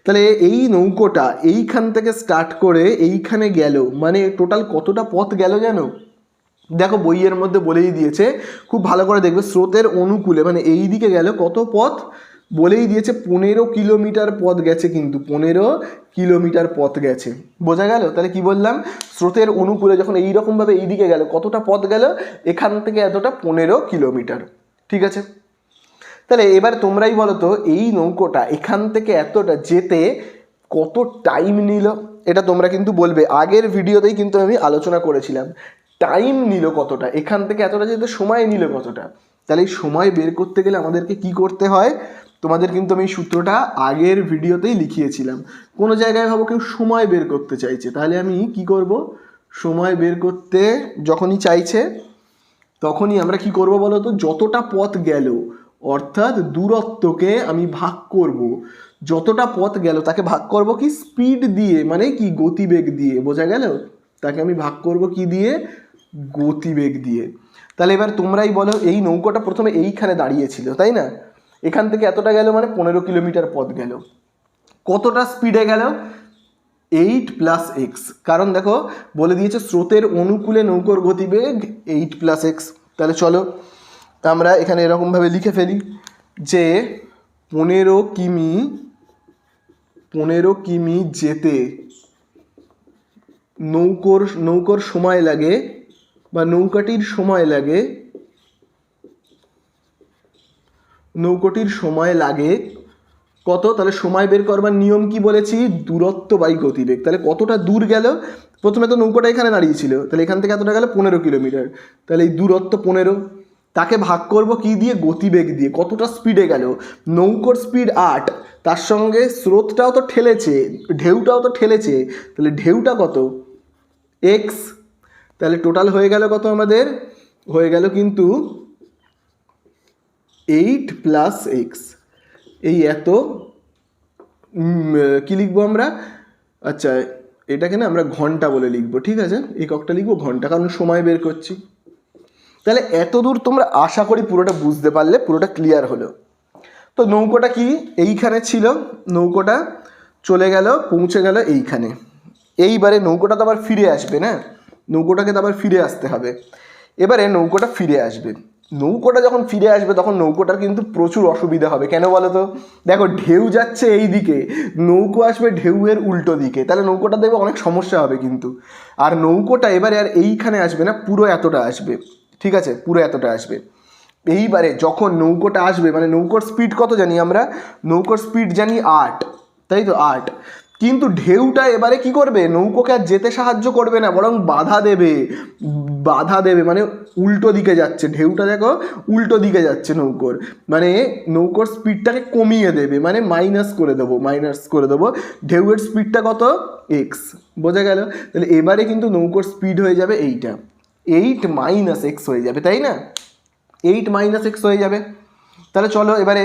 তাহলে এই নৌকোটা এইখান থেকে স্টার্ট করে এইখানে গেল, মানে টোটাল কতটা পথ গেল জানো? দেখো বইয়ের মধ্যে বলেই দিয়েছে, খুব ভালো করে দেখবে, স্রোতের অনুকূলে মানে এই দিকে গেল কত পথ বলেই দিয়েছে, 15 কিলোমিটার পথ গেছে, কিন্তু 15 কিলোমিটার পথ গেছে, বোঝা গেল? তাহলে কি বললাম? স্রোতের অনুকূলে যখন এইরকমভাবে এই দিকে গেল, কতটা পথ গেল? এখান থেকে এতটা 15 কিলোমিটার, ঠিক আছে। তাহলে এবার তোমরাই বলো তো, এই নৌকোটা এখান থেকে এতটা যেতে কত টাইম নিল এটা তোমরা কিন্তু বলবে। আগের ভিডিওতেই কিন্তু আমি আলোচনা করেছিলাম টাইম নিল কতটা, এখান থেকে এতটা যেতে সময় নিল কতটা। তাহলে এই সময় বের করতে গেলে আমাদেরকে কি করতে হয়, তোমাদের কিন্তু আমি সূত্রটা আগের ভিডিওতেই লিখিয়েছিলাম। কোনো জায়গায় ভাবো কেউ সময় বের করতে চাইছে, তাহলে আমি কি করব, সময় বের করতে যখনই চাইছে তখনই আমরা কি করব বলো তো, যতটা পথ গেল অর্থাৎ দূরত্বকে আমি ভাগ করব, যতটা পথ গেল তাকে ভাগ করব কি স্পিড দিয়ে, মানে কি গতিবেগ দিয়ে, বোঝা গেল? তাকে আমি ভাগ করব কি দিয়ে, গতিবেগ দিয়ে। তাহলে এবার তোমরাই বলো, এই নৌকাটা প্রথমে এইখানে দাঁড়িয়েছিল তাই না, এখান থেকে এতটা গেল মানে 15 কিলোমিটার পথ গেল, কতটা স্পিডে গেল, 8 + x, কারণ দেখো বলে দিয়েছে স্রোতের অনুকূলে নৌকোর গতিবেগ 8 + x। তাহলে চলো আমরা এখানে এরকমভাবে লিখে ফেলি যে 15 কিমি যেতে নৌকোর সময় লাগে বা নৌকাটির সময় লাগে কত, তাহলে সময় বের করবার নিয়ম কি বলেছি, দূরত্ব বাই গতিবেগ। তাহলে কতটা দূর গেল, প্রথমে তো নৌকাটা এখানে দাঁড়িয়েছিল, তাহলে এখান থেকে এতটা গেল 15 কিলোমিটার, তাহলে এই দূরত্ব 15, তাকে ভাগ করব কি দিয়ে, গতিবেগ দিয়ে, কতটা স্পিডে গেল, নৌকোর স্পিড 8, তার সঙ্গে স্রোতটাও তো ঠেলেছে, ঢেউটাও তো ঠেলেছে, তাহলে ঢেউটা কত, x। তাহলে টোটাল হয়ে গেল কত আমাদের, হয়ে গেল কিন্তু 8 + x, এই এত কি লিখবো আমরা, আচ্ছা এটাকে না আমরা ঘন্টা বলে লিখবো, ঠিক আছে, এককটা লিখবো ঘন্টা, কারণ সময় বের করছি। তাহলে এত দূর তোমরা আশা করি পুরোটা বুঝতে পারলে, পুরোটা ক্লিয়ার হলো। তো নৌকোটা কি এইখানে ছিল, নৌকোটা চলে গেল, পৌঁছে গেল এইখানে, এইবারে নৌকোটা তো আবার ফিরে আসবে না, নৌকোটাকে তো আবার ফিরে আসতে হবে। এবারে নৌকোটা ফিরে আসবে, নৌকোটা যখন ফিরে আসবে তখন নৌকোটার কিন্তু প্রচুর অসুবিধা হবে, কেন বলো তো, দেখো ঢেউ যাচ্ছে এই দিকে, নৌকো আসবে ঢেউয়ের উল্টো দিকে, তাহলে নৌকোটা দেখবে অনেক সমস্যা হবে কিন্তু। আর নৌকোটা এবারে আর এইখানে আসবে না, পুরো এতটা আসবে, ঠিক আছে, পুরো এতটা আসবে। এইবারে যখন নৌকোটা আসবে, মানে নৌকোর স্পিড কত জানি আমরা, নৌকোর স্পিড জানি 8, তাই তো 8, কিন্তু ঢেউটা এবারে কি করবে, নৌকোকে আর যেতে সাহায্য করবে না, বরং বাধা দেবে, মানে উল্টো দিকে যাচ্ছে ঢেউটা, দেখো উল্টো দিকে যাচ্ছে নৌকোর, মানে নৌকোর স্পিডটাকে কমিয়ে দেবে, মানে মাইনাস করে দেবো ঢেউয়ের স্পিডটা কত, x, বোঝা গেল? তাহলে এবারে কিন্তু নৌকোর স্পিড হয়ে যাবে এইটা, 8 - x হয়ে যাবে, তাই না, 8 - x হয়ে যাবে। তাহলে চলো এবারে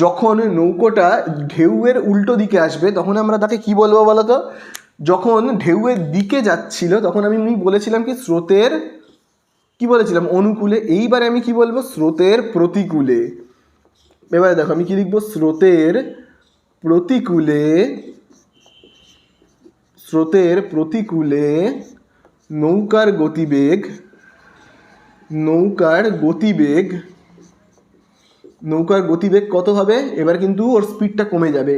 যখন নৌকোটা ঢেউয়ের উল্টো দিকে আসবে তখন আমরা তাকে কি বলবো বলো তো, যখন ঢেউয়ের দিকে যাচ্ছিল তখন আমি বলেছিলাম কি স্রোতের কি বলেছিলাম, অনুকূলে, এইবারে আমি কি বলবো, স্রোতের প্রতিকূলে। এবারে দেখো আমি কি লিখবো, স্রোতের প্রতিকূলে নৌকার গতিবেগ কত হবে, এবার কিন্তু ওর স্পিডটা কমে যাবে,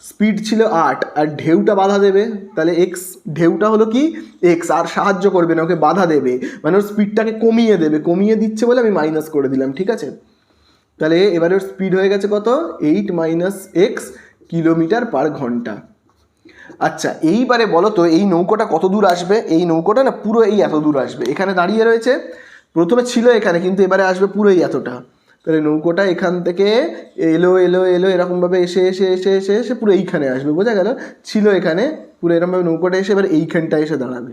স্পিড ছিল 8 আর ঢেউটা বাধা দেবে, তাহলে x, ঢেউটা হলো কি x, আর সাহায্য করবে না, ওকে বাধা দেবে, মানে ওর স্পিডটাকে কমিয়ে দিচ্ছে বলে আমি মাইনাস করে দিলাম, ঠিক আছে। তাহলে এবারে ওর স্পিড হয়ে গেছে কত, 8 - x কিলোমিটার/ঘন্টা। আচ্ছা এইবারে বলো তো এই নৌকোটা কত দূর আসবে, এই নৌকোটা না পুরো এই এত দূর আসবে, এখানে দাঁড়িয়ে রয়েছে, প্রথমে ছিল এখানে কিন্তু এবারে আসবে পুরো এই এতটা, তাহলে নৌকোটা এখান থেকে এলো এরকমভাবে এসে পুরো এইখানে আসবে, বোঝা গেল, ছিল এখানে, পুরো এরকমভাবে নৌকোটা এসে এবার এইখানটায় এসে দাঁড়াবে।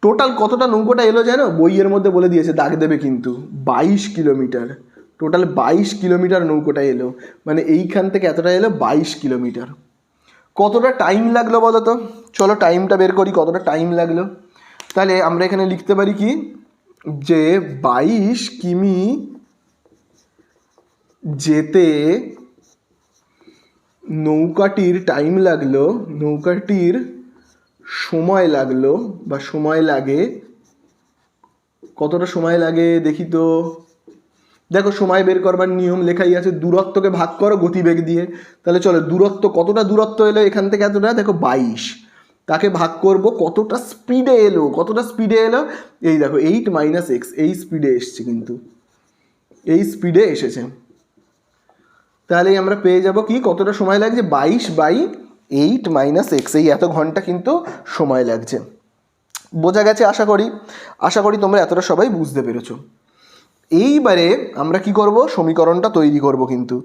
টোটাল কতটা নৌকোটা এলো জানো, বইয়ের মধ্যে বলে দিয়েছে, দাগ দেবে কিন্তু, 22 কিলোমিটার, টোটাল 22 কিলোমিটার নৌকোটা এলো, মানে এইখান থেকে এতটা এলো 22 কিলোমিটার। কতটা টাইম লাগলো বলো তো, চলো টাইমটা বের করি, কতটা টাইম লাগলো। তাহলে আমরা এখানে লিখতে পারি কি, যে 22 কিমি যেতে নৌকাটির সময় লাগলো বা সময় লাগে, কতটা সময় লাগে দেখি তো, দেখো সময় বের করবার নিয়ম লেখাই আছে, দূরত্বকে ভাগ করো গতিবেগ দিয়ে, তাহলে চলো দূরত্ব, কতটা দূরত্ব এলো এখান থেকে এতটা, দেখো 22, তাকে ভাগ করব কতটা স্পিডে এলো, এই দেখো 8 - x, এই স্পিডে এসছে, কিন্তু এই স্পিডে এসেছে, তাহলে আমরা পেয়ে যাব কি কতটা সময় লাগছে, 22 / এইট মাইনাস এক্স, এই এত ঘন্টা কিন্তু সময় লাগছে। বোঝা গেছে আশা করি তোমরা এতটা সবাই বুঝতে পেরেছো। এইবারে আমরা কি করব, সমীকরণটা তৈরি করব কিন্তু।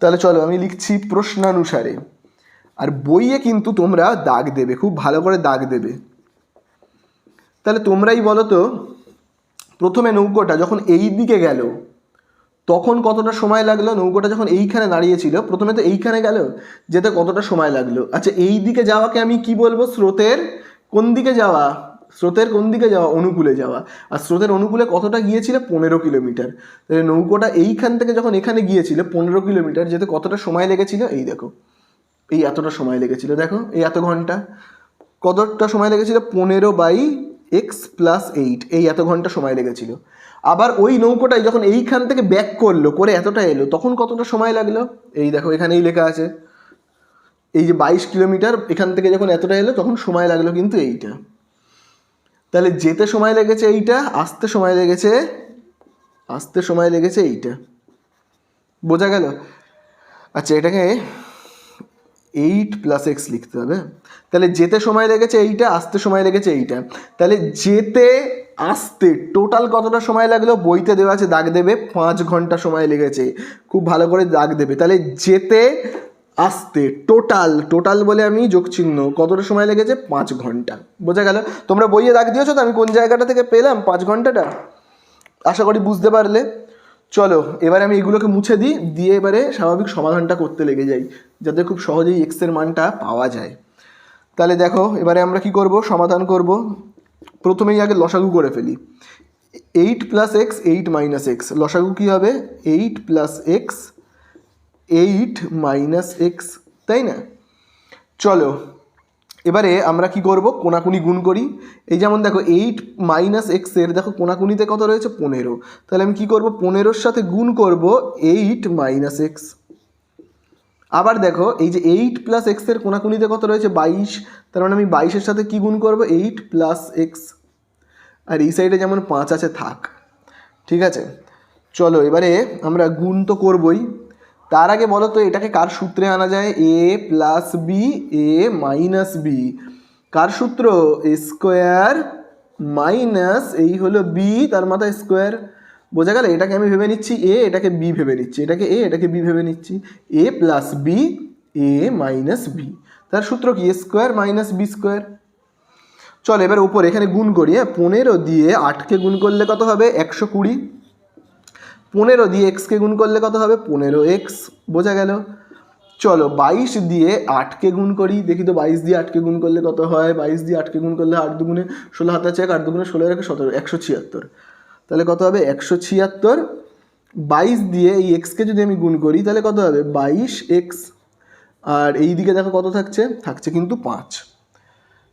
তাহলে চলো আমি লিখছি প্রশ্নানুসারে, আর বইয়ে কিন্তু তোমরা দাগ দেবে, খুব ভালো করে দাগ দেবে। তাহলে তোমরাই বলো তো, প্রথমে নৌকোটা যখন এই দিকে গেল তখন কতটা সময় লাগলো? নৌকোটা যখন এইখানে দাঁড়িয়েছিল, প্রথমে তো এইখানে গেল, যেতে কতটা সময় লাগলো? আচ্ছা, এই দিকে যাওয়াকে আমি কি বলবো? স্রোতের কোন দিকে যাওয়া? স্রোতের কোন দিকে যাওয়া? অনুকূলে যাওয়া। আর স্রোতের অনুকূলে কতটা গিয়েছিল? 15 কিলোমিটার। তাহলে নৌকোটা এইখান থেকে যখন এখানে গিয়েছিল 15 কিলোমিটার, যেতে কতটা সময় লেগেছিল? এই দেখো, এই এতটা সময় লেগেছিল। দেখো এই এত ঘন্টা, কতটা সময় লেগেছিল? 15/x+8, এই এত ঘন্টা সময় লেগেছিল। আবার ওই নৌকোটাই যখন এইখান থেকে ব্যাক করলো, করে এতটা এলো, তখন কতটা সময় লাগলো? এই দেখো এখানেই লেখা আছে, এই যে 22 কিলোমিটার এখান থেকে যখন এতটা এলো তখন সময় লাগলো কিন্তু এইটা। তাহলে যেতে সময় লেগেছে এইটা, আসতে সময় লেগেছে এইটা। বোঝা গেল? আচ্ছা, এটাকে 8+x লিখতে হবে। তাহলে যেতে সময় লেগেছে এইটা, আসতে সময় লেগেছে এইটা। তাহলে যেতে আসতে টোটাল কতটা সময় লাগলো? বইতে দেওয়া আছে, দাগ দেবে, 5 ঘন্টা সময় লেগেছে। খুব ভালো করে দাগ দেবে। তাহলে যেতে আসতে টোটাল বলে আমি যোগ চিহ্ন, কতটা সময় লেগেছে? 5 ঘন্টা। বোঝা গেল? তোমরা বইয়ে দাগ দিয়েছো তো আমি কোন জায়গাটা থেকে পেলাম 5 ঘন্টাটা? আশা করি বুঝতে পারলে। চলো এবারে আমি এগুলোকে মুছে দিই, দিয়ে এবারে স্বাভাবিক সমাধানটা করতে লেগে যাই, যাতে খুব সহজেই এক্সের মানটা পাওয়া যায়। তাহলে দেখো এবারে আমরা কি করব, সমাধান করব। প্রথমেই আগে লসাগু করে ফেলি। 8+x 8 - x, লসাগু কি হবে? 8+x 8 - x, তাই না? চলো এবারে আমরা কি করব, কোনাকুনি গুণ করি। এই যেমন দেখো 8 - x এর দেখো কোনাকুনিতে কত রয়েছে? 15। তাহলে আমি কি করব, 15-র সাথে গুণ করব 8 - x। আবার দেখো এই যে 8+x এর কোনাকুনিতে কত রয়েছে? 22। তার মানে আমি 22-এর সাথে কি গুণ করব? 8+x। আর এই সাইডে যেমন 5 আছে থাক, ঠিক আছে? চলো এবারে আমরা গুণ তো করবই, তার আগে বলো তো এটাকে কার সূত্রে আনা যায়? a+b a - b, কার সূত্র? a স্কোয়ার মাইনাস এই হলো b, তার মাথায় স্কোয়ার। বোঝা গেল? এটাকে আমি ভেবে নিচ্ছি a, এটাকে b ভেবে নিচ্ছি, এটাকে a, এটাকে b ভেবে নিচ্ছি। a+b a - b, তার সূত্র কি? a square minus b square. চল এবার উপরে এখানে গুণ করি। 15 দিয়ে 8কে গুণ করলে কত হবে? 120। 15 দিয়ে এক্সকে গুণ করলে কত হবে? 15x। বোঝা গেল? চলো 22 দিয়ে 8কে গুণ করি, দেখি তো 22 দিয়ে 8কে গুণ করলে কত হয়? 22 দিয়ে 8কে গুণ করলে 8 দুগুণে 16, হাতে আছে 8 দুগুণে 16 রেখে 17, 176। তাহলে কত হবে? 176। 22 দিয়ে এই এক্সকে যদি আমি গুণ করি তাহলে কত হবে? 22x। আর এই দিকে দেখো কত থাকছে কিন্তু 5।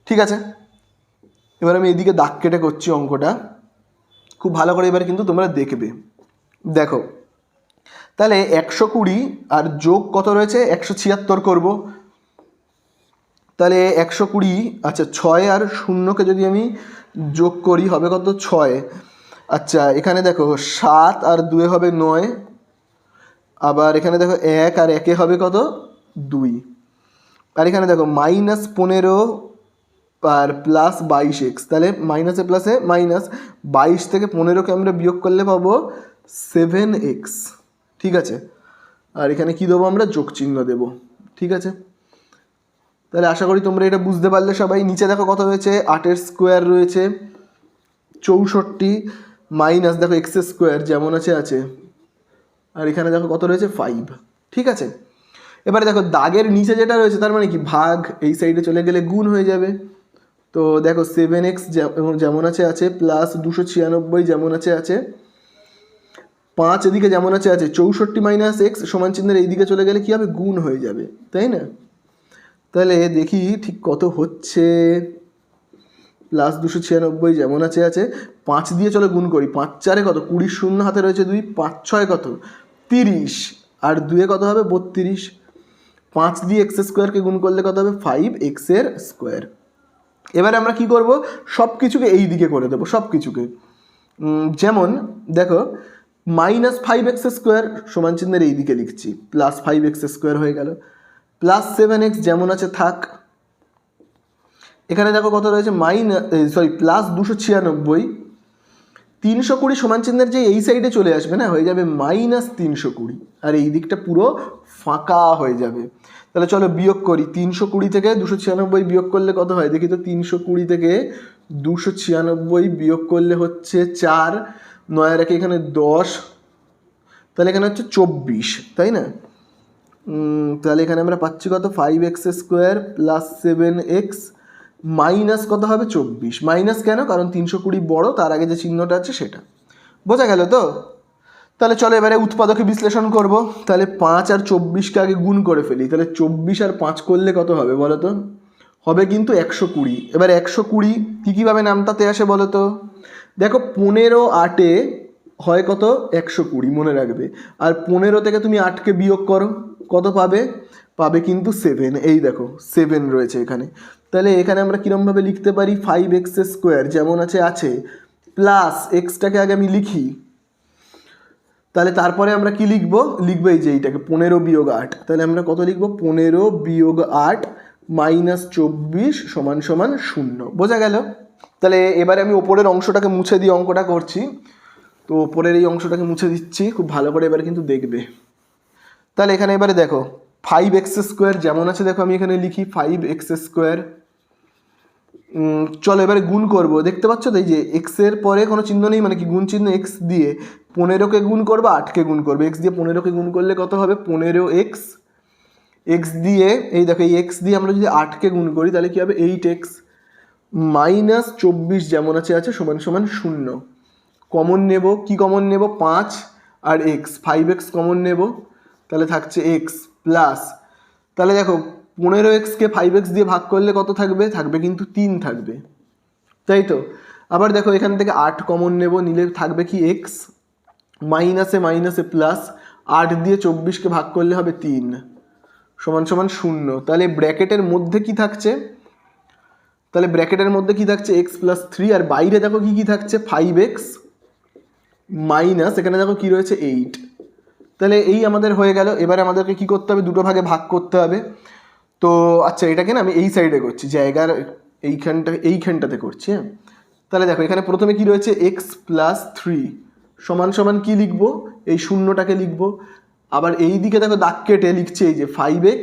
ঠিক আছে, এবার আমি এইদিকে দাগ কেটে করছি অঙ্কটা, খুব ভালো করে এবার কিন্তু তোমরা দেখবে। দেখো তাহলে 120 আর যোগ কত রয়েছে? 176 করব। তাহলে 120, আচ্ছা 6 আর 0কে যদি আমি যোগ করি হবে কত? 6। আচ্ছা এখানে দেখো 7 আর 2 হবে 9। আবার এখানে দেখো 1 আর 1 হবে কত? 2। আর এখানে দেখো -15 আর +22x, তাহলে মাইনাসে প্লাসে মাইনাস। 22 থেকে 15কে আমরা বিয়োগ করলে পাবো 7x। ঠিক আছে, আর এখানে কি দেবো আমরা? যোগ চিহ্ন দেব। ঠিক আছে, তাহলে আশা করি তোমরা এটা বুঝতে পারলে সবাই। নিচে দেখো কত রয়েছে? 8-এর স্কোয়ার রয়েছে 64, মাইনাস দেখো x স্কোয়ার যেমন আছে। আর এখানে দেখো কত রয়েছে? 5। ঠিক আছে, এবারে দেখো দাগের নিচে যেটা রয়েছে তার মানে কি? ভাগ, এই সাইডে চলে গেলে গুণ হয়ে যাবে। তো দেখো 7x যেমন আছে প্লাস 296 যেমন আছে 5 এদিকে যেমন আছে 64 - x সমান চিহ্নের এইদিকে চলে গেলে কি হবে? গুণ হয়ে যাবে, তাই না? তাহলে দেখি ঠিক কত হচ্ছে। প্লাস 296 যেমন আছে 5 দিয়ে চলে গুণ করি। 5 4 কত? 20, 0 হাতে রয়েছে 2, 5 6 কত? 30, আর 2 কত হবে? 32। 5 দিয়ে x স্কোয়ারকে গুণ করলে কত হবে? 5x এর স্কোয়ার। এবারে আমরা কি করব? সব কিছুকে এই দিকে করে দেবো, সব কিছুকে। যেমন দেখো -5x স্কোয়ার সমান চিহ্নের এই দিকে লিখছি, +5x স্কোয়ার হয়ে গেল। +7x যেমন আছে থাক। এখানে দেখো কত রয়েছে প্লাস 296। 320 সমান চিহ্নের যে এই সাইডে চলে আসবে না, হয়ে যাবে -320, আর এই দিকটা পুরো ফাঁকা হয়ে যাবে। তাহলে চলো বিয়োগ করি, 320 থেকে 296 বিয়োগ করলে কত হয় দেখি তো। 320 থেকে 296 বিয়োগ করলে হচ্ছে 4, 9 রেখে এখানে 10, তাহলে এখানে হচ্ছে 24, তাই না? তাহলে এখানে আমরা পাচ্ছি কত, 5x² প্লাস 7x মাইনাস কত হবে 24। মাইনাস কেন, কারণ 320 বড়, তার আগে যে চিহ্নটা আছে সেটা। বোঝা গেল তো? তাহলে চলো এবারে উৎপাদকে বিশ্লেষণ করব। তাহলে 5 আর 24কে আগে গুণ করে ফেলি। তাহলে 24 আর 5 করলে কত হবে বলো তো? হবে কিন্তু 120। এবার 120 কীভাবে নামতাতে আসে বলো তো? দেখো 15 8-এ হয় কত, 120, মনে রাখবে। আর 15 থেকে তুমি 8কে বিয়োগ করো, কত পাবে? পাবে কিন্তু 7। এই দেখো 7 রয়েছে এখানে। তাহলে এখানে আমরা কীরমভাবে লিখতে পারি, 5x² যেমন আছে প্লাস এক্সটাকে আগে আমি লিখি, তাহলে তারপরে আমরা কি লিখবো এই যে এইটাকে 15 বিয়োগ 8। তাহলে আমরা কত লিখবো, 15 বিয়োগ 8 মাইনাস 24 সমান সমান 0। বোঝা গেল? তাহলে এবারে আমি ওপরের অংশটাকে মুছে দিয়ে অঙ্কটা করছি। তো ওপরের এই অংশটাকে মুছে দিচ্ছি খুব ভালো করে, এবারে কিন্তু দেখবে। তাহলে এখানে এবারে দেখো 5x² যেমন আছে, দেখো আমি এখানে লিখি 5x²। চলো এবারে গুণ করব। দেখতে পাচ্ছ তো এই যে এক্সের পরে কোনো চিহ্ন নেই, মানে কি গুণ চিহ্ন। এক্স দিয়ে 15কে গুণ করবো, 8কে গুণ করবে। এক্স দিয়ে 15কে গুণ করলে কত হবে, 15x। এক্স দিয়ে এই দেখো এই এক্স দিয়ে আমরা যদি 8কে গুণ করি তাহলে কী হবে, 8x মাইনাস 24 যেমন আছে সমান সমান 0। কমন নেব, কি কমন নেব, 5 আর এক্স, 5x কমন নেব, তাহলে থাকছে এক্স প্লাস। তাহলে দেখো 15xকে 5x দিয়ে ভাগ করলে কত থাকবে, থাকবে কিন্তু 3 থাকবে, তাই তো? আবার দেখো এখান থেকে 8 কমন নেব, নিলে থাকবে কি এক্স, মাইনাসে মাইনাসে প্লাস, 8 দিয়ে 24কে ভাগ করলে হবে 3 সমান সমান 0। তাহলে ব্র্যাকেটের মধ্যে কি থাকছে, তাহলে ব্র্যাকেটের মধ্যে কি থাকছে, এক্স প্লাস 3, আর বাইরে দেখো কি থাকছে 5x মাইনাস, এখানে দেখো কি রয়েছে 8। তাহলে এই আমাদের হয়ে গেল। এবারে আমাদেরকে কি করতে হবে, দুটো ভাগে ভাগ করতে হবে। তো আচ্ছা এটাকে না আমি এই সাইডে করছি, জায়গার এইখানটাতে করছি। হ্যাঁ, তাহলে দেখো এখানে প্রথমে কি রয়েছে, এক্স প্লাস 3 সমান সমান কি লিখবো, এই শূন্যটাকে লিখবো। আবার এই দিকে দেখো দাগ কেটে লিখছে এই যে 5x,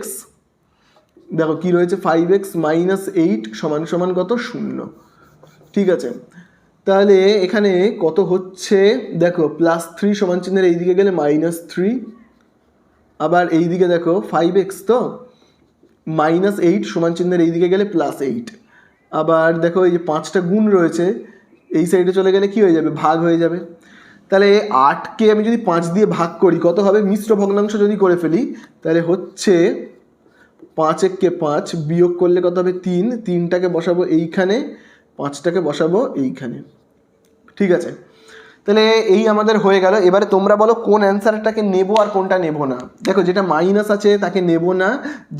দেখো কি রয়েছে 5x মাইনাস 8 সমান সমান কত, 0। ঠিক আছে, তাহলে এখানে কত হচ্ছে দেখো, +3 সমান চিহ্নের এই দিকে গেলে -3, আবার এই দিকে দেখো 5x তো -8 সমান চিহ্নের এই দিকে গেলে +8। আবার দেখো এই যে 5টা গুণ রয়েছে, এই সাইডে চলে গেলে কি হয়ে যাবে, ভাগ হয়ে যাবে। তাহলে 8কে আমি যদি 5 দিয়ে ভাগ করি কত হবে, মিশ্র ভগ্নাংশ যদি করে ফেলি তাহলে হচ্ছে 5 একে 5 বিয়োগ করলে কত হবে 3, 3টাকে বসাবো এইখানে, 5টাকে বসাবো এইখানে। ঠিক আছে, তাহলে এই আমাদের হয়ে গেল। এবারে তোমরা বলো কোন অ্যান্সারটাকে নেব আর কোনটা নেব না। দেখো যেটা মাইনাস আছে তাকে নেব না,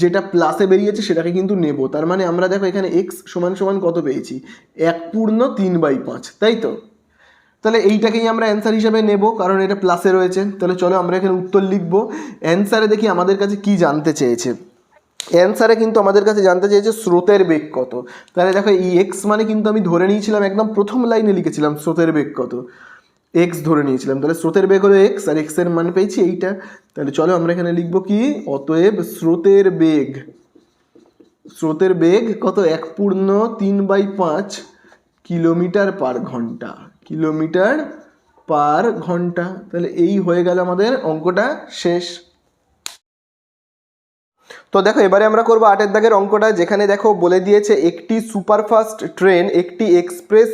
যেটা প্লাসে বেরিয়েছে সেটাকে কিন্তু নেব। তার মানে আমরা দেখো এখানে এক্স সমান সমান কত পেয়েছি, 1/3/5, তাই তো? তাহলে এইটাকেই আমরা অ্যান্সার হিসেবে নেব, কারণ এটা প্লাসে রয়েছে। তাহলে চলো আমরা এখানে উত্তর লিখবো। অ্যান্সারে দেখি আমাদের কাছে কি জানতে চেয়েছে। অ্যান্সারে কিন্তু আমাদের কাছে জানতে চেয়েছে স্রোতের বেগ কত। তাহলে দেখো এই এক্স মানে কিন্তু আমি ধরে নিয়েছিলাম, একদম প্রথম লাইনে লিখেছিলাম স্রোতের বেগ কত, এক্স ধরে নিয়েছিলাম। তাহলে স্রোতের বেগ হলো এক্স, আর এক্সের মান পেয়েছি এইটা। তাহলে চলো আমরা এখানে লিখবো কি, অতএব স্রোতের বেগ কত, 1/3/5 কিলোমিটার পার ঘন্টা, কিলোমিটার পার ঘন্টা। তাহলে এই হয়ে গেল আমাদের অঙ্কটা শেষ। তো দেখো এবারে আমরা করবো 8 দাগের অঙ্কটা, যেখানে দেখো বলে দিয়েছে একটি সুপারফাস্ট ট্রেন একটি এক্সপ্রেস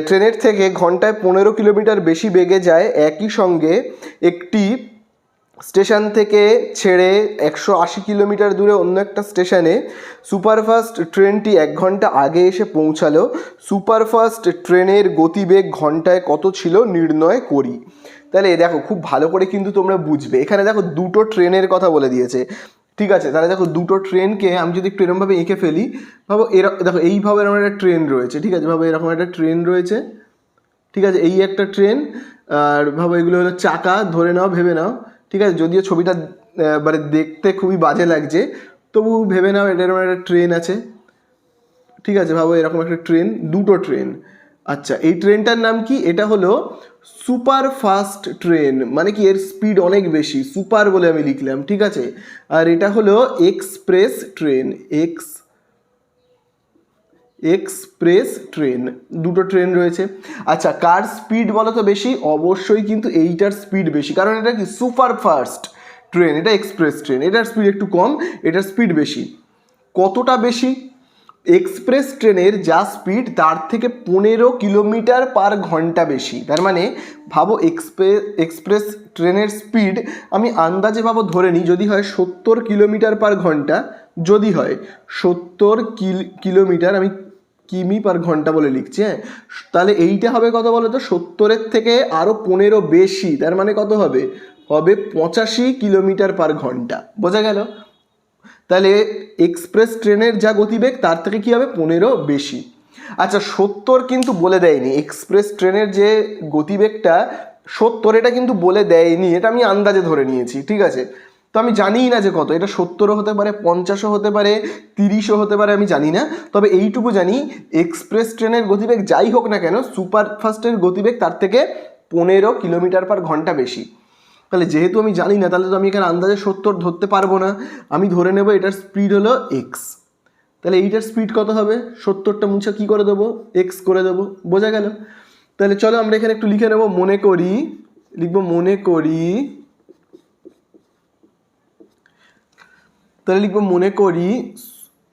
ট্রেনের থেকে ঘন্টায় 15 কিলোমিটার বেশি বেগে যায়। একই সঙ্গে একটি স্টেশন থেকে ছেড়ে 180 কিলোমিটার দূরে অন্য একটা স্টেশনে সুপারফাস্ট ট্রেনটি 1 ঘন্টা আগে এসে পৌঁছালো। সুপারফাস্ট ট্রেনের গতিবেগ ঘন্টায় কত ছিল নির্ণয় করি। তাহলে দেখো খুব ভালো করে কিন্তু তোমরা বুঝবে, এখানে দেখো দুটো ট্রেনের কথা বলে দিয়েছে। ঠিক আছে, তাহলে দেখো দুটো ট্রেনকে আমি যদি একটু এরকমভাবে এঁকে ফেলি, ভাবো দেখো এইভাবে এরকম একটা ট্রেন রয়েছে। ঠিক আছে, ভাবো এরকম একটা ট্রেন রয়েছে। ঠিক আছে, এই একটা ট্রেন, আর ভাবো এগুলো হলো চাকা, ধরে নাও, ভেবে নাও। ঠিক আছে, যদিও ছবিটা মানে দেখতে খুবই বাজে লাগছে, তবু ভেবে নাও এটা এরকম একটা ট্রেন আছে, ঠিক আছে, ভাবো এরকম একটা ট্রেন, দুটো ট্রেন। আচ্ছা, এই ট্রেনটার নাম কি? এটা হলো সুপার ফাস্ট ট্রেন, মানে কি এর স্পিড অনেক বেশি, সুপার বলে আমি লিখলাম, ঠিক আছে। আর এটা হলো এক্সপ্রেস ট্রেন, এক্সপ্রেস ট্রেন, দুটো ট্রেন রয়েছে। আচ্ছা, কার স্পিড বলো তো বেশি? অবশ্যই কিন্তু এইটার স্পিড বেশি, কারণ এটা কি সুপার ফাস্ট ট্রেন, এটা এক্সপ্রেস ট্রেন, এটার স্পিড একটু কম, এটার স্পিড বেশি। কতটা বেশি? এক্সপ্রেস ট্রেনের যা স্পিড তার থেকে 15 কিলোমিটার পার ঘন্টা বেশি। তার মানে ভাবো এক্সপ্রেস ট্রেনের স্পিড আমি আন্দাজে ভাবো ধরে নিই, যদি হয় 70 কিলোমিটার পার ঘন্টা, যদি হয় 70 কিলোমিটার, আমি কিমি পার ঘন্টা বলে লিখছি, হ্যাঁ, তাহলে এইটা হবে কত বলো তো? 70-এর থেকে আরও 15 বেশি, তার মানে কত হবে? হবে 85 কিলোমিটার পার ঘন্টা। বোঝা গেল? তাহলে এক্সপ্রেস ট্রেনের যা গতিবেগ তার থেকে কী হবে? 15 বেশি। আচ্ছা, 70 কিন্তু বলে দেয়নি, এক্সপ্রেস ট্রেনের যে গতিবেগটা 70, এটা কিন্তু বলে দেয়নি, এটা আমি আন্দাজে ধরে নিয়েছি, ঠিক আছে। তো আমি জানিই না যে কত, এটা 70ও হতে পারে, 50ও হতে পারে, 30ও হতে পারে, আমি জানি না। তবে এইটুকু জানি, এক্সপ্রেস ট্রেনের গতিবেগ যাই হোক না কেন, সুপার ফাস্টের গতিবেগ তার থেকে 15 কিলোমিটার পার ঘন্টা বেশি। তাহলে যেহেতু আমি জানি না, তাহলে তো আমি এখানে আন্দাজে 70 ধরতে পারবো না, আমি ধরে নেব এটার স্পিড হলো এক্স। তাহলে এইটার স্পিড কত হবে? 70টা মুছে কী করে দেবো? এক্স করে দেবো। বোঝা গেল? তাহলে চলো আমরা এখানে একটু লিখে নেব, মনে করি, লিখবো মনে করি, তাহলে লিখবো মনে করি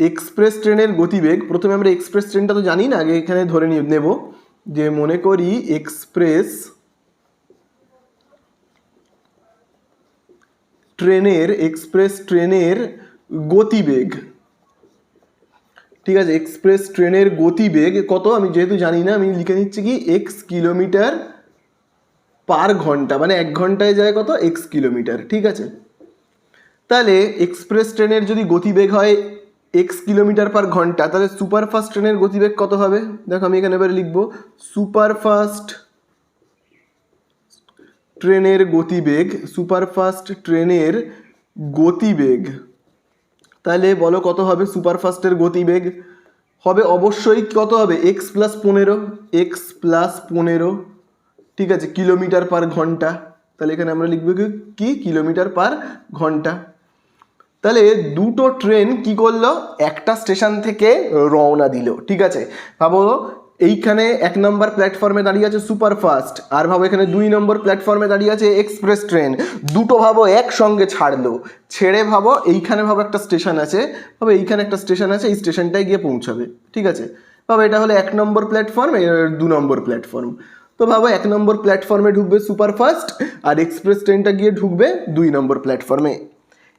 এক্সপ্রেস ট্রেনের গতিবেগ, প্রথমে আমরা এক্সপ্রেস ট্রেনটা তো জানি না, আগে এখানে ধরে নেব যে মনে করি এক্সপ্রেস ট্রেনের গতিবেগ, ঠিক আছে, এক্সপ্রেস ট্রেনের গতিবেগ কত আমি যেহেতু জানি না, আমি লিখে নিচ্ছি কি এক্স কিলোমিটার পার ঘন্টা, মানে 1 ঘন্টায় যায় কত? এক্স কিলোমিটার, ঠিক আছে। তাহলে এক্সপ্রেস ট্রেনের যদি গতিবেগ হয় এক্স কিলোমিটার পার ঘন্টা, তাহলে সুপারফাস্ট ট্রেনের গতিবেগ কত হবে? দেখো আমি এখানে এবার লিখবো সুপারফাস্ট ট্রেনের গতিবেগ, তাহলে বলো কত হবে? সুপারফাস্টের গতিবেগ হবে অবশ্যই কত হবে? এক্স প্লাস 15, ঠিক আছে, কিলোমিটার পার ঘন্টা। তাহলে এখানে আমরা লিখবো কি কিলোমিটার পার ঘন্টা। তাহলে দুটো ট্রেন কি করলো? একটা স্টেশন থেকে রওনা দিল, ঠিক আছে। ভাবো এইখানে 1 নম্বর প্ল্যাটফর্মে দাঁড়িয়ে আছে সুপারফাস্ট, আর ভাবো এখানে 2 নম্বর প্ল্যাটফর্মে দাঁড়িয়ে আছে এক্সপ্রেস ট্রেন। দুটো ভাবো একসঙ্গে ছাড়লো, ছেড়ে ভাবো এইখানে ভাবো একটা স্টেশন আছে, ভাবো এইখানে একটা স্টেশন আছে, এই স্টেশনটায় গিয়ে পৌঁছাবে, ঠিক আছে। ভাবো এটা হলো 1 নম্বর প্ল্যাটফর্ম, 2 নম্বর প্ল্যাটফর্ম। তো ভাবো 1 নম্বর প্ল্যাটফর্মে ঢুকবে সুপারফাস্ট, আর এক্সপ্রেস ট্রেনটা গিয়ে ঢুকবে 2 নম্বর প্ল্যাটফর্মে।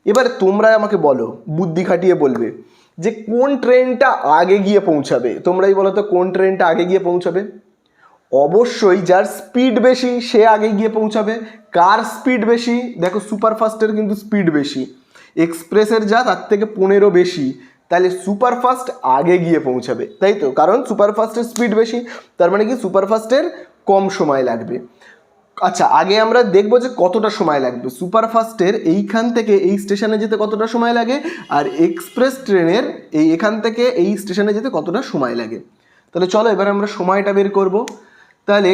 এবার তোমরা আমাকে বলো, বুদ্ধি খাটিয়ে বলবে যে কোন ট্রেনটা আগে গিয়ে পৌঁছাবে। তোমরাই বলো তো কোন ট্রেনটা আগে গিয়ে পৌঁছাবে? অবশ্যই যার স্পিড বেশি সে আগে গিয়ে পৌঁছাবে। কার স্পিড বেশি? দেখো সুপারফাস্টের কিন্তু স্পিড বেশি, এক্সপ্রেসের যা তার থেকে 15 বেশি, তাহলে সুপারফাস্ট আগে গিয়ে পৌঁছাবে, তাই তো, কারণ সুপারফাস্টের স্পিড বেশি, তার মানে কি সুপারফাস্টের কম সময় লাগবে। আচ্ছা, আগে আমরা দেখবো যে কতটা সময় লাগবে সুপারফাস্টের এইখান থেকে এই স্টেশনে যেতে কতটা সময় লাগে, আর এক্সপ্রেস ট্রেনের এখান থেকে এই স্টেশনে যেতে কতটা সময় লাগে। তাহলে চলো এবার আমরা সময়টা বের করব। তাহলে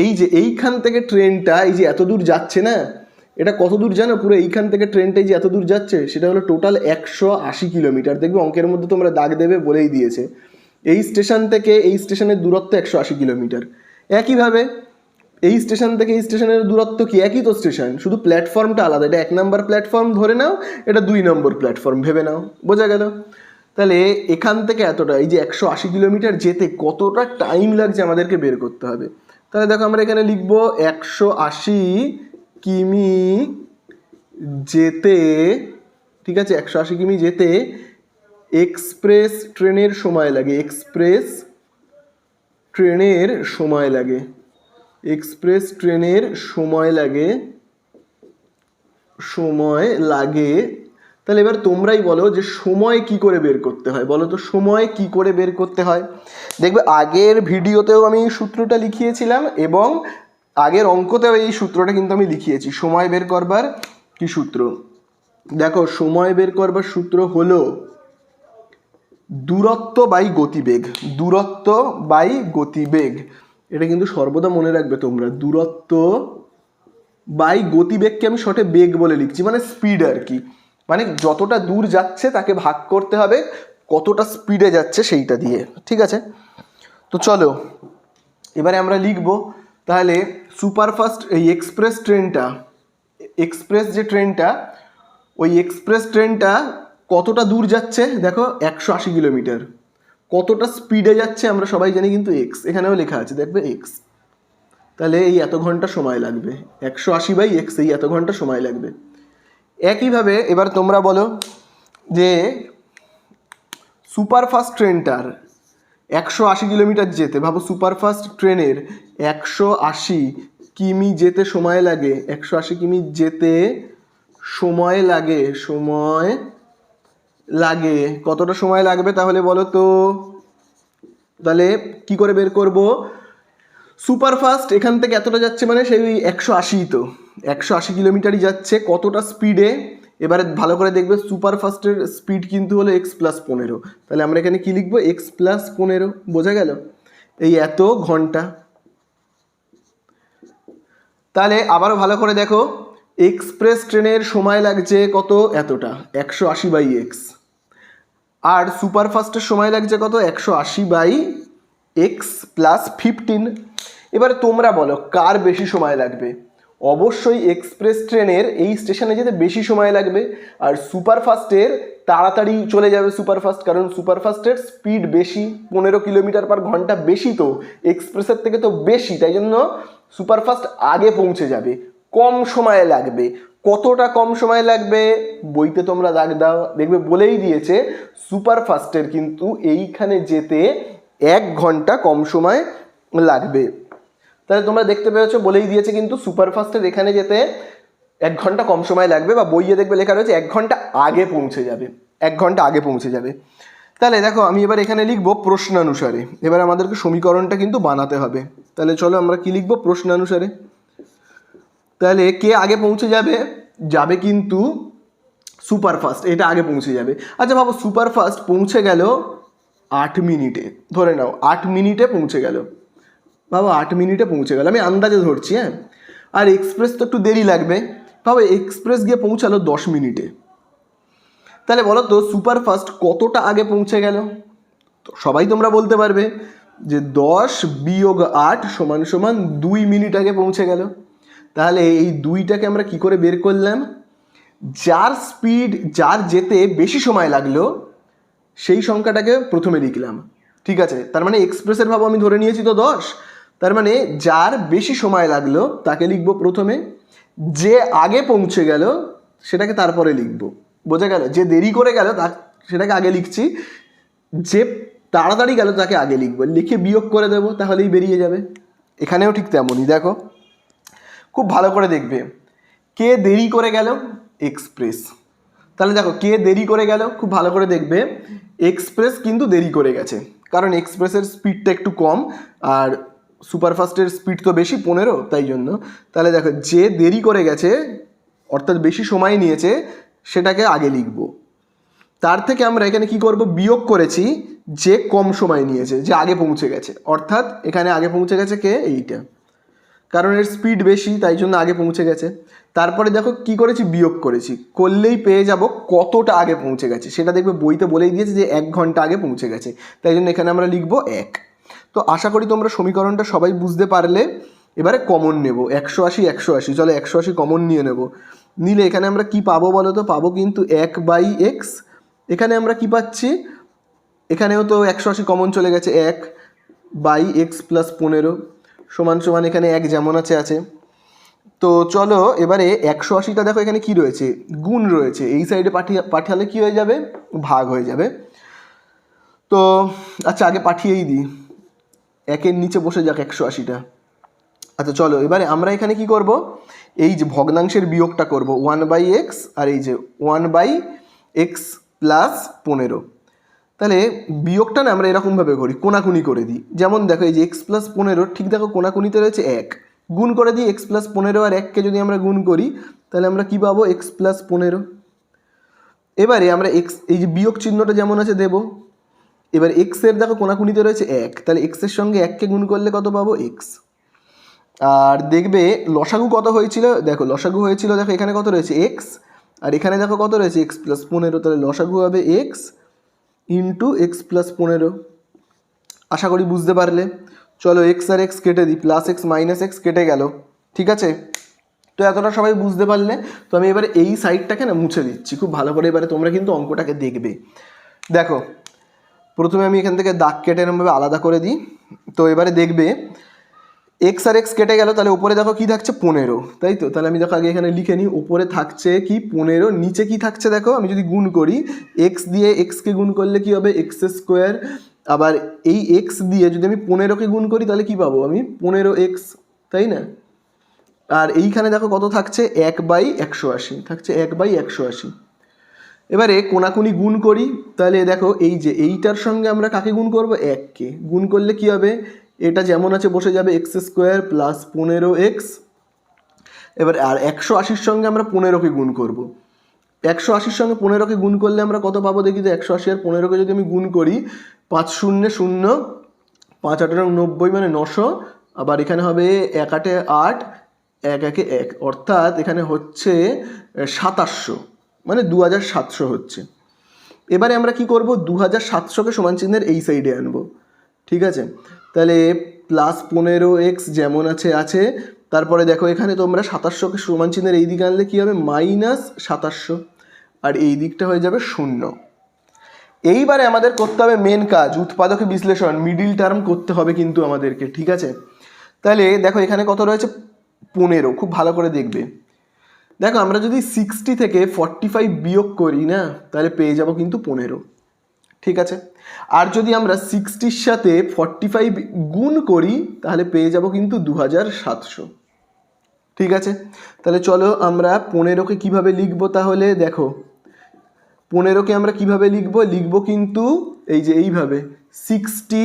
এই যে এইখান থেকে ট্রেনটা এই যে এত দূর যাচ্ছে না, এটা কত দূর জানো? পুরো এইখান থেকে ট্রেনটা যে এত দূর যাচ্ছে সেটা হলো টোটাল 180 কিলোমিটার। দেখবে অঙ্কের মধ্যে তোমরা দাগ দেবে বলেই দিয়েছে, এই স্টেশন থেকে এই স্টেশনের দূরত্ব 180 কিলোমিটার। একইভাবে এই স্টেশন থেকে এই স্টেশনের দূরত্ব কি? একই তো স্টেশন, শুধু প্ল্যাটফর্মটা আলাদা, এটা 1 নম্বর প্ল্যাটফর্ম ধরে নাও, এটা 2 নম্বর প্ল্যাটফর্ম ভেবে নাও। বোঝা গেল? তাহলে এখান থেকে এতটা, এই যে 180 কিলোমিটার যেতে কতটা টাইম লাগছে আমাদেরকে বের করতে হবে। তাহলে দেখো আমরা এখানে লিখবো 180 কিমি যেতে, ঠিক আছে, 180 কিমি যেতে এক্সপ্রেস ট্রেনের সময় লাগে, এক্সপ্রেস ট্রেনের সময় লাগে তাহলে এবার তোমরাই বলো যে সময় কি করে বের করতে হয়, বলো তো সময় কি করে বের করতে হয়। দেখবে আগের ভিডিওতেও আমি এই সূত্রটা লিখিয়েছিলাম এবং আগের অঙ্কতেও এই সূত্রটা কিন্তু আমি লিখিয়েছি, সময় বের করবার কি সূত্র। দেখো সময় বের করবার সূত্র হলো দূরত্ব বাই গতিবেগ। দূরত্ব বাই গতিবেগ, এটা কিন্তু সর্বদা মনে রাখবে তোমরা। দূরত্ব বাই গতিবেগকে আমি শর্টে বেগ বলে লিখছি, মানে স্পিড আর কি। মানে যতটা দূর যাচ্ছে তাকে ভাগ করতে হবে কতটা স্পিডে যাচ্ছে সেইটা দিয়ে, ঠিক আছে? তো চলো এবারে আমরা লিখব তাহলে সুপারফাস্ট এই এক্সপ্রেস ট্রেনটা, এক্সপ্রেস যে ট্রেনটা, ওই এক্সপ্রেস ট্রেনটা কতটা দূর যাচ্ছে দেখো 180 কিলোমিটার। কতটা স্পিডে যাচ্ছে আমরা সবাই জানি কিন্তু এক্স, এখানেও লেখা আছে দেখবে এক্স। তাহলে এই এত ঘন্টা সময় লাগবে, 180/x, এই এত ঘন্টা সময় লাগবে। একইভাবে এবার তোমরা বলো যে সুপারফাস্ট ট্রেনটার 180 কিলোমিটার যেতে, ভাবো সুপারফাস্ট ট্রেনের 180 কিমি যেতে সময় লাগে, 180 কিমি যেতে সময় লাগে কতটা সময় লাগবে তাহলে বলো তো? তাহলে কি করে বের করব? সুপারফাস্ট এখান থেকে এতটা যাচ্ছে মানে সেই 180, তো 180 কিলোমিটারই যাচ্ছে কতটা স্পিডে। এবারে ভালো করে দেখবে সুপারফাস্টের স্পিড কিন্তু হলো x+15। তাহলে আমরা এখানে কি লিখবো? x+15, বোঝা গেল? এই এত ঘন্টা। তাহলে আবারও ভালো করে দেখো, এক্সপ্রেস ট্রেনের সময় লাগছে কত? এতটা, 180/x। আর সুপারফাস্টের সময় লাগছে কত? 180/x+15। এবারে তোমরা বলো কার বেশি সময় লাগবে? অবশ্যই এক্সপ্রেস ট্রেনের এই স্টেশনে যেতে বেশি সময় লাগবে, আর সুপারফাস্টের তাড়াতাড়ি চলে যাবে সুপারফাস্ট, কারণ সুপারফাস্টের স্পিড বেশি, 15 কিলোমিটার/ঘন্টা বেশি, তো এক্সপ্রেসের থেকে তো বেশি, তাই জন্য সুপারফাস্ট আগে পৌঁছে যাবে, কম সময় লাগবে। কতটা কম সময় লাগবে? বইতে তোমরা দাগ দাও, দেখবে বলেই দিয়েছে সুপারফাস্টের কিন্তু এইখানে যেতে 1 ঘন্টা কম সময় লাগবে। তাহলে তোমরা দেখতে পেয়েছো বলেই দিয়েছে কিন্তু সুপারফাস্টের এখানে যেতে 1 ঘন্টা কম সময় লাগবে, বা বইয়ে দেখবে লেখা রয়েছে 1 ঘন্টা আগে পৌঁছে যাবে, 1 ঘন্টা আগে পৌঁছে যাবে। তাহলে দেখো আমি এবার এখানে লিখবো প্রশ্নানুসারে। এবার আমাদেরকে সমীকরণটা কিন্তু বানাতে হবে। তাহলে চলো আমরা কি লিখবো প্রশ্নানুসারে। তাহলে কে আগে পৌঁছে যাবে? যাবে কিন্তু সুপারফাস্ট, এটা আগে পৌঁছে যাবে। আচ্ছা ভাবো সুপারফাস্ট পৌঁছে গেল 8 মিনিটে, ধরে নাও 8 মিনিটে পৌঁছে গেল, ভাবো 8 মিনিটে পৌঁছে গেল, আমি আন্দাজে ধরছি, হ্যাঁ। আর এক্সপ্রেস তো একটু দেরি লাগবে, ভাবো এক্সপ্রেস গিয়ে পৌঁছালো 10 মিনিটে। তাহলে বলো তো সুপারফাস্ট কতটা আগে পৌঁছে গেল? তো সবাই তোমরা বলতে পারবে যে 10 - 8 = 2 মিনিট আগে পৌঁছে গেল। তাহলে এই 2টাকে আমরা কি করে বের করলাম? যার স্পিড, যার যেতে বেশি সময় লাগলো সেই সংখ্যাটাকে প্রথমে লিখলাম, ঠিক আছে? তার মানে এক্সপ্রেসের ভাব আমি ধরে নিয়েছি তো 10, তার মানে যার বেশি সময় লাগলো তাকে লিখবো প্রথমে, যে আগে পৌঁছে গেল সেটাকে তারপরে লিখবো, বোঝা গেল? যে দেরি করে গেল সেটাকে আগে লিখছি, যে তাড়াতাড়ি গেল তাকে আগে লিখবো, লিখে বিয়োগ করে দেবো, তাহলেই বেরিয়ে যাবে। এখানেও ঠিক তেমনই, দেখো খুব ভালো করে দেখবে, কে দেরি করে গেল? এক্সপ্রেস। তাহলে দেখো কে দেরি করে গেল, খুব ভালো করে দেখবে, এক্সপ্রেস কিন্তু দেরি করে গেছে, কারণ এক্সপ্রেসের স্পিডটা একটু কম আর সুপারফাস্টের স্পিড তো বেশি 15, তাই জন্য। তাহলে দেখো যে দেরি করে গেছে অর্থাৎ বেশি সময় নিয়েছে সেটাকে আগে লিখব। তার থেকে আমরা এখানে কি করব? বিয়োগ করেছি যে কম সময় নিয়েছে, যে আগে পৌঁছে গেছে, অর্থাৎ এখানে আগে পৌঁছে গেছে কে? এইটা, কারণ এর স্পিড বেশি তাই জন্য আগে পৌঁছে গেছে। তারপরে দেখো কি করেছি? বিয়োগ করেছি, করলেই পেয়ে যাব কতটা আগে পৌঁছে গেছে। সেটা দেখবে বইতে বলেই দিয়েছে যে 1 ঘন্টা আগে পৌঁছে গেছে, তাই জন্য এখানে আমরা লিখবো 1। তো আশা করি তোমরা সমীকরণটা সবাই বুঝতে পারলে। এবারে কমন নেব, 180 চলো 180 কমন নিয়ে নেব। নিলে এখানে আমরা কি পাবো বলো তো? পাবো কিন্তু 1/x। এখানে আমরা কি পাচ্ছি? এখানেও তো 180 কমন চলে গেছে, 1/x+15 = এখানে 1 যেমন আছে আছে। তো চলো এবারে 180টা দেখো এখানে কি রয়েছে? গুণ রয়েছে, এই সাইডে পাঠালে কি হয়ে যাবে? ভাগ হয়ে যাবে। তো আচ্ছা আগে পাঠিয়েই দিই, 1-এর নিচে বসে যাক 180টা। আচ্ছা চলো এবারে আমরা এখানে কি করব? এই যে ভগ্নাংশের বিয়োগটা করব, 1/x আর এই যে 1/x+15। তাহলে বিয়োগটা না আমরা এরকমভাবে করি, কোনাকুনি করে দিই। যেমন দেখো এই যে x+15, ঠিক দেখো কোনাকুনিতে রয়েছে 1, গুণ করে দিই x+15 আর 1কে যদি আমরা গুণ করি তাহলে আমরা কি পাবো? x+15। এবারে আমরা এক্স, এই যে বিয়োগ চিহ্নটা যেমন আছে দেব। এবার এক্সের দেখো কোনাকুনিতে রয়েছে 1, তাহলে এক্সের সঙ্গে 1কে গুণ করলে কত পাবো? এক্স। আর দেখবে লসাগু কত হয়েছিল, দেখো লসাগু হয়েছিল, দেখো এখানে কত রয়েছে? এক্স, আর এখানে দেখো কত রয়েছে? এক্স প্লাস 15, তাহলে লসাগু হবে এক্স ইন্টু এক্স প্লাস 15। আশা করি বুঝতে পারলে। চলো এক্স আর এক্স কেটে দিই, প্লাস এক্স মাইনাস এক্স কেটে গেল, ঠিক আছে? তো এতটা সবাই বুঝতে পারলে। তো আমি এবারে এই সাইডটাকে না মুছে দিচ্ছি খুব ভালো করে, এবারে তোমরা কিন্তু অঙ্কটাকে দেখবে। দেখো প্রথমে আমি এখান থেকে দাগ কেটে এরমভাবে আলাদা করে দিই। তো এবারে দেখবে এক্স আর এক্স কেটে গেল, তাহলে উপরে দেখো কি থাকছে? 15, তাই তো? তাহলে আমি দেখো আগে এখানে লিখে নিই, উপরে থাকছে কি? 15, নিচে কি থাকছে দেখো, আমি যদি গুণ করি এক্স দিয়ে এক্সকে গুণ করলে কি হবে? X square. আবার এই এক্স দিয়ে যদি আমি 15কে গুণ করি তাহলে কি পাবো আমি? 15x, তাই না? আর এইখানে দেখো কত থাকছে? 1/180 থাকছে, 1/180। এবারে কোনাকুনি গুণ করি, তাহলে দেখো এই যে এইটার সঙ্গে আমরা কাকে গুণ করব? 1কে গুণ করলে কি হবে? এটা যেমন আছে বসে যাবে, এক্স স্কোয়ার প্লাস 15x। এবার আর 180-র সঙ্গে আমরা 15কে গুণ করব। 180-র সঙ্গে 15কে গুণ করলে আমরা কত পাবো দেখি তো? 180 আর 15কে যদি আমি গুণ করি, 5 শূন্য 0, 5 8 90 মানে 900। আবার এখানে হবে 1 8 8, 1 1 1, অর্থাৎ এখানে হচ্ছে 2700, মানে 2700 হচ্ছে। এবারে আমরা কি করব? 2700কে সমান চিহ্নের এই সাইডে আনবো, ঠিক আছে? তাহলে প্লাস 15x যেমন আছে আছে, তারপরে দেখো এখানে তোমরা 2700কে সমান চিহ্নের এই দিকে আনলে কি হবে? মাইনাস 2700, আর এই দিকটা হয়ে যাবে 0। এইবারে আমাদের করতে হবে মেন কাজ, উৎপাদকে বিশ্লেষণ, মিডিল টার্ম করতে হবে কিন্তু আমাদেরকে, ঠিক আছে? তাহলে দেখো এখানে কত রয়েছে? 15, খুব ভালো করে দেখবে। দেখো আমরা যদি 60 থেকে 45 বিয়োগ করি না, তাহলে পেয়ে যাব কিন্তু 15, ঠিক আছে? আর যদি আমরা 60-র সাথে 45 গুণ করি তাহলে পেয়ে যাব কিন্তু 2700, ঠিক আছে? তাহলে চলো আমরা 15কে কীভাবে লিখবো তাহলে দেখো। 15কে আমরা কিভাবে লিখবো কিন্তু এই যে এইভাবে, 60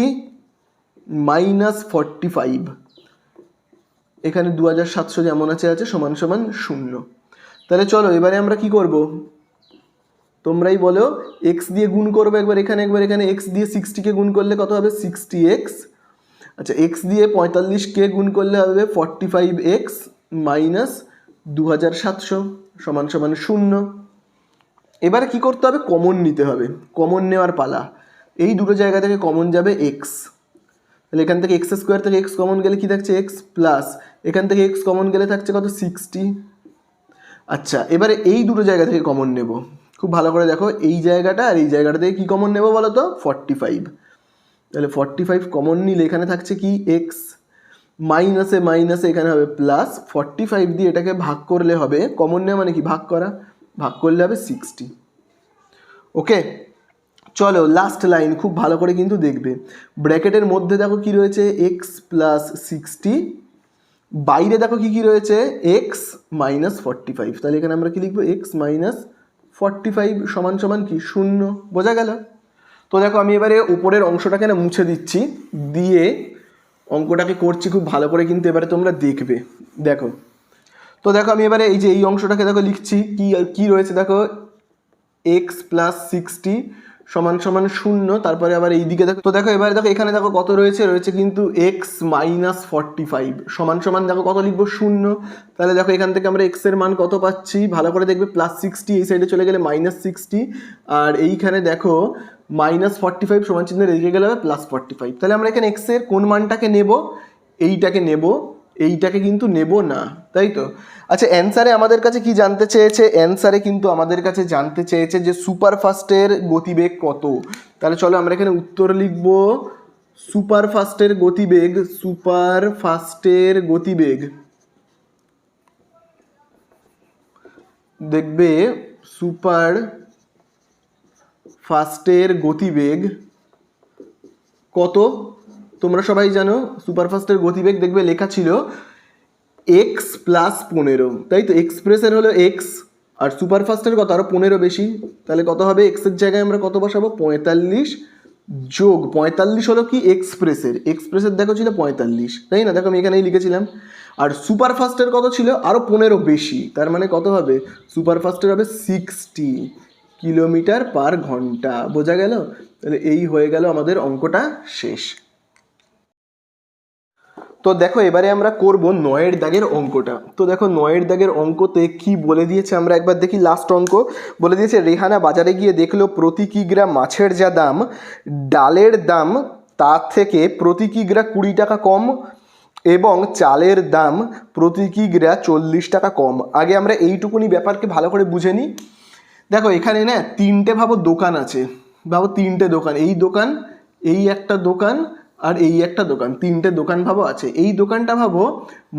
মাইনাস 45, এখানে 2700 যেমন আছে আছে সমান সমান 0। তাহলে চলো এবারে আমরা কি করব? তোমরাই বলো। এক্স দিয়ে গুণ করবো একবার এখানে, একবার এখানে। এক্স দিয়ে 60কে গুণ করলে কত হবে? 60x। আচ্ছা, এক্স দিয়ে 45কে গুণ করলে হবে 45x মাইনাস 2700 সমান সমান 0। এবারে কি করতে হবে? কমন নিতে হবে, কমন নেওয়ার পালা। এই দুটো জায়গা থেকে কমন যাবে এক্স, তাহলে এখান থেকে এক্স স্কোয়ার থেকে এক্স কমন গেলে কি থাকছে? এক্স, প্লাস এখান থেকে এক্স কমন গেলে থাকছে কত? 60। আচ্ছা, এবারে এই দুটো জায়গা থেকে কমন নেব, খুব ভালো করে দেখো। এই জায়গাটা আর এই জায়গাটা থেকে কী কমন নেব বলো তো? 45। তাহলে 45 কমন নিলে এখানে থাকছে কি? এক্স, মাইনাসে মাইনাসে এখানে হবে প্লাস, 45 দিয়ে এটাকে ভাগ করলে হবে, কমন নেওয়া মানে কি? ভাগ করা, ভাগ করলে হবে 60। ওকে, চলো লাস্ট লাইন খুব ভালো করে কিন্তু দেখবে। ব্র্যাকেটের মধ্যে দেখো কি রয়েছে? এক্স প্লাস 60, বাইরে দেখো কি কি রয়েছে? X minus 45। তাহলে এখানে আমরা কি লিখবো? এক্স মাইনাস 45 সমান সমান কি? 0। বোঝা গেল? তো দেখো আমি এবারে উপরের অংশটাকে না মুছে দিচ্ছি, দিয়ে অঙ্কটাকে করছি খুব ভালো করে কিন্তু এবারে তোমরা দেখবে। দেখো, তো দেখো আমি এবারে এই যে এই অংশটাকে দেখো লিখছি, কি কি রয়েছে দেখো? এক্স প্লাস 60 সমান সমান 0। তারপরে আবার এই দিকে দেখো, তো দেখো এবারে দেখো এখানে দেখো কত রয়েছে? রয়েছে কিন্তু এক্স মাইনাস 45 সমান সমান দেখো কত লিখবো? 0। তাহলে দেখো এখান থেকে আমরা এক্স এর মান কত পাচ্ছি? ভালো করে দেখবে, প্লাস 60, এই সাইডে চলে গেলে মাইনাস 60, আর এইখানে দেখো মাইনাস 45 সমান চিহ্নের এদিকে গেলে হবে প্লাস 45। তাহলে আমরা এখানে এক্স এর কোন মানটাকে নেব? এইটাকে নেব, এইটাকে কিন্তু নেব না, তাই তো? আচ্ছা, অ্যান্সারে আমাদের কাছে কি জানতে চেয়েছে? অ্যান্সারে কিন্তু আমাদের কাছে জানতে চেয়েছে যে সুপারফাস্টের গতিবেগ কত। তাহলে চলো আমরা এখানে উত্তর লিখব, সুপারফাস্টের গতিবেগ, সুপারফাস্টের গতিবেগ দেখবে, সুপার ফাস্টের গতিবেগ কত তোমরা সবাই জানো। সুপারফাস্টের গতিবেগ দেখবে লেখা ছিল এক্স প্লাস 15, তাই তো? এক্সপ্রেসের হলো এক্স, আর সুপারফাস্টের কত? আরও 15 বেশি। তাহলে কত হবে? এক্সের জায়গায় আমরা কত বসাবো? 45 যোগ 45 হলো কি? এক্সপ্রেসের, এক্সপ্রেসের দেখো ছিল 45, তাই না? দেখো আমি এখানেই লিখেছিলাম। আর সুপারফাস্টের কত ছিল? আরও 15 বেশি, তার মানে কত হবে? সুপারফাস্টের হবে 60। কিলোমিটার পার ঘন্টা। বোঝা গেল? তাহলে এই হয়ে গেল আমাদের অঙ্কটা শেষ। তো দেখো এবারে আমরা করব 9 দাগের অঙ্কটা। তো দেখো 9 দাগের অঙ্কতে কি বলে দিয়েছে আমরা একবার দেখি। লাস্ট অঙ্ক বলে দিয়েছে, রেহানা বাজারে গিয়ে দেখলো প্রতি কিগ্রা মাছের যা দাম, ডালের দাম তার থেকে প্রতি কিগ্রা 20 টাকা কম এবং চালের দাম প্রতি কিগ্রা 40 টাকা কম। আগে আমরা এইটুকুনি ব্যাপারকে ভালো করে বুঝে নিই। দেখো এখানে না তিনটে ভাবো দোকান আছে, ভাবো তিনটে দোকান, এই দোকান, এই একটা দোকান আর এই একটা দোকান, তিনটে দোকান ভাবো আছে। এই দোকানটা ভাবো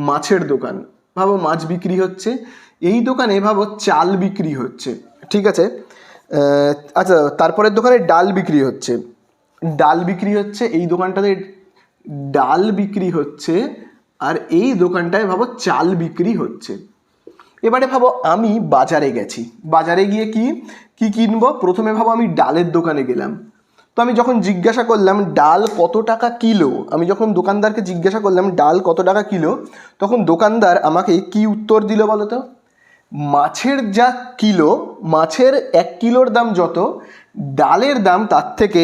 মাছের দোকান, ভাবো মাছ বিক্রি হচ্ছে। এই দোকানে ভাবো চাল বিক্রি হচ্ছে, ঠিক আছে। আচ্ছা, তারপরের দোকানে ডাল বিক্রি হচ্ছে, ডাল বিক্রি হচ্ছে, এই দোকানটাতে ডাল বিক্রি হচ্ছে আর এই দোকানটায় ভাবো চাল বিক্রি হচ্ছে। এবারে ভাবো আমি বাজারে গেছি, বাজারে গিয়ে কি কি কিনবো। প্রথমে ভাবো আমি ডালের দোকানে গেলাম, তো আমি যখন জিজ্ঞাসা করলাম ডাল কত টাকা কিলো, আমি যখন দোকানদারকে জিজ্ঞাসা করলাম ডাল কত টাকা কিলো, তখন দোকানদার আমাকে কি উত্তর দিল বলো তো? মাছের যা কিলো, মাছের 1 কিলোর দাম যত, ডালের দাম তার থেকে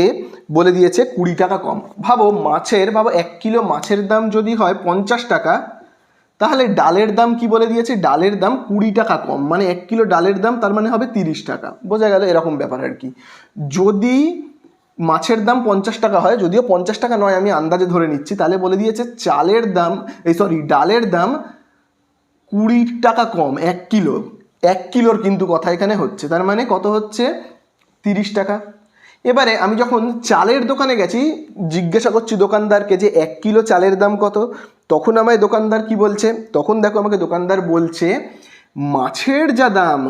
বলে দিয়েছে 20 টাকা কম। ভাবো মাছের, ভাবো 1 কিলো মাছের দাম যদি হয় 50 টাকা, তাহলে ডালের দাম কি বলে দিয়েছে? ডালের দাম 20 টাকা কম, মানে 1 কিলো ডালের দাম তার মানে হবে 30 টাকা। বোঝা গেল? এরকম ব্যাপার আর কি। যদি মাছের দাম 50 টাকা হয়, যদিও 50 টাকা নয়, আমি আন্দাজে ধরে নিচ্ছি, তাহলে বলে দিয়েছে চালের দাম, ডালের দাম 20 টাকা কম 1 কিলো। 1 কিলোর কিন্তু কথা এখানে হচ্ছে, তার মানে কত হচ্ছে? 30 টাকা। এবারে আমি যখন চালের দোকানে গেছি, জিজ্ঞাসা করছি দোকানদারকে যে 1 কিলো চালের দাম কত, তখন আমায় দোকানদার কি বলছে? তখন দেখো আমাকে দোকানদার বলছে মাছের যা দাম,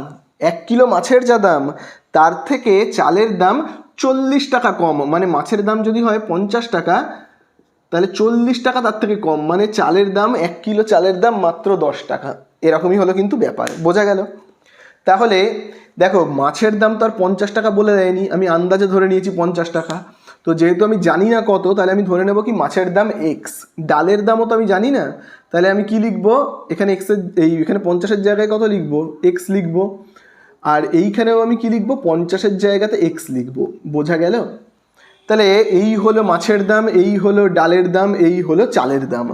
1 কিলো মাছের যা দাম তার থেকে চালের দাম 40 টাকা কম। মানে মাছের দাম যদি হয় 50 টাকা, তাহলে 40 টাকা তার থেকে কম, মানে চালের দাম, 1 কিলো চালের দাম মাত্র 10 টাকা। এরকমই হলো কিন্তু ব্যাপার। বোঝা গেল? তাহলে দেখো মাছের দাম তো আর 50 টাকা বলে দেয়নি, আমি আন্দাজে ধরে নিয়েছি 50 টাকা। তো যেহেতু আমি জানি না কত, তাহলে আমি ধরে নেব কি মাছের দাম এক্স, ডালের দামও তো আমি জানি না, তাহলে আমি কি লিখবো এখানে? এক্সের এখানে 50-এর জায়গায় কত লিখবো? এক্স লিখবো। আর এইখানেও আমি কি লিখবো? 50-এর জায়গাতে এক্স লিখবো। বোঝা গেল? তাহলে এই হলো মাছের দাম, এই হলো ডালের দাম, এই হলো চালের দাম।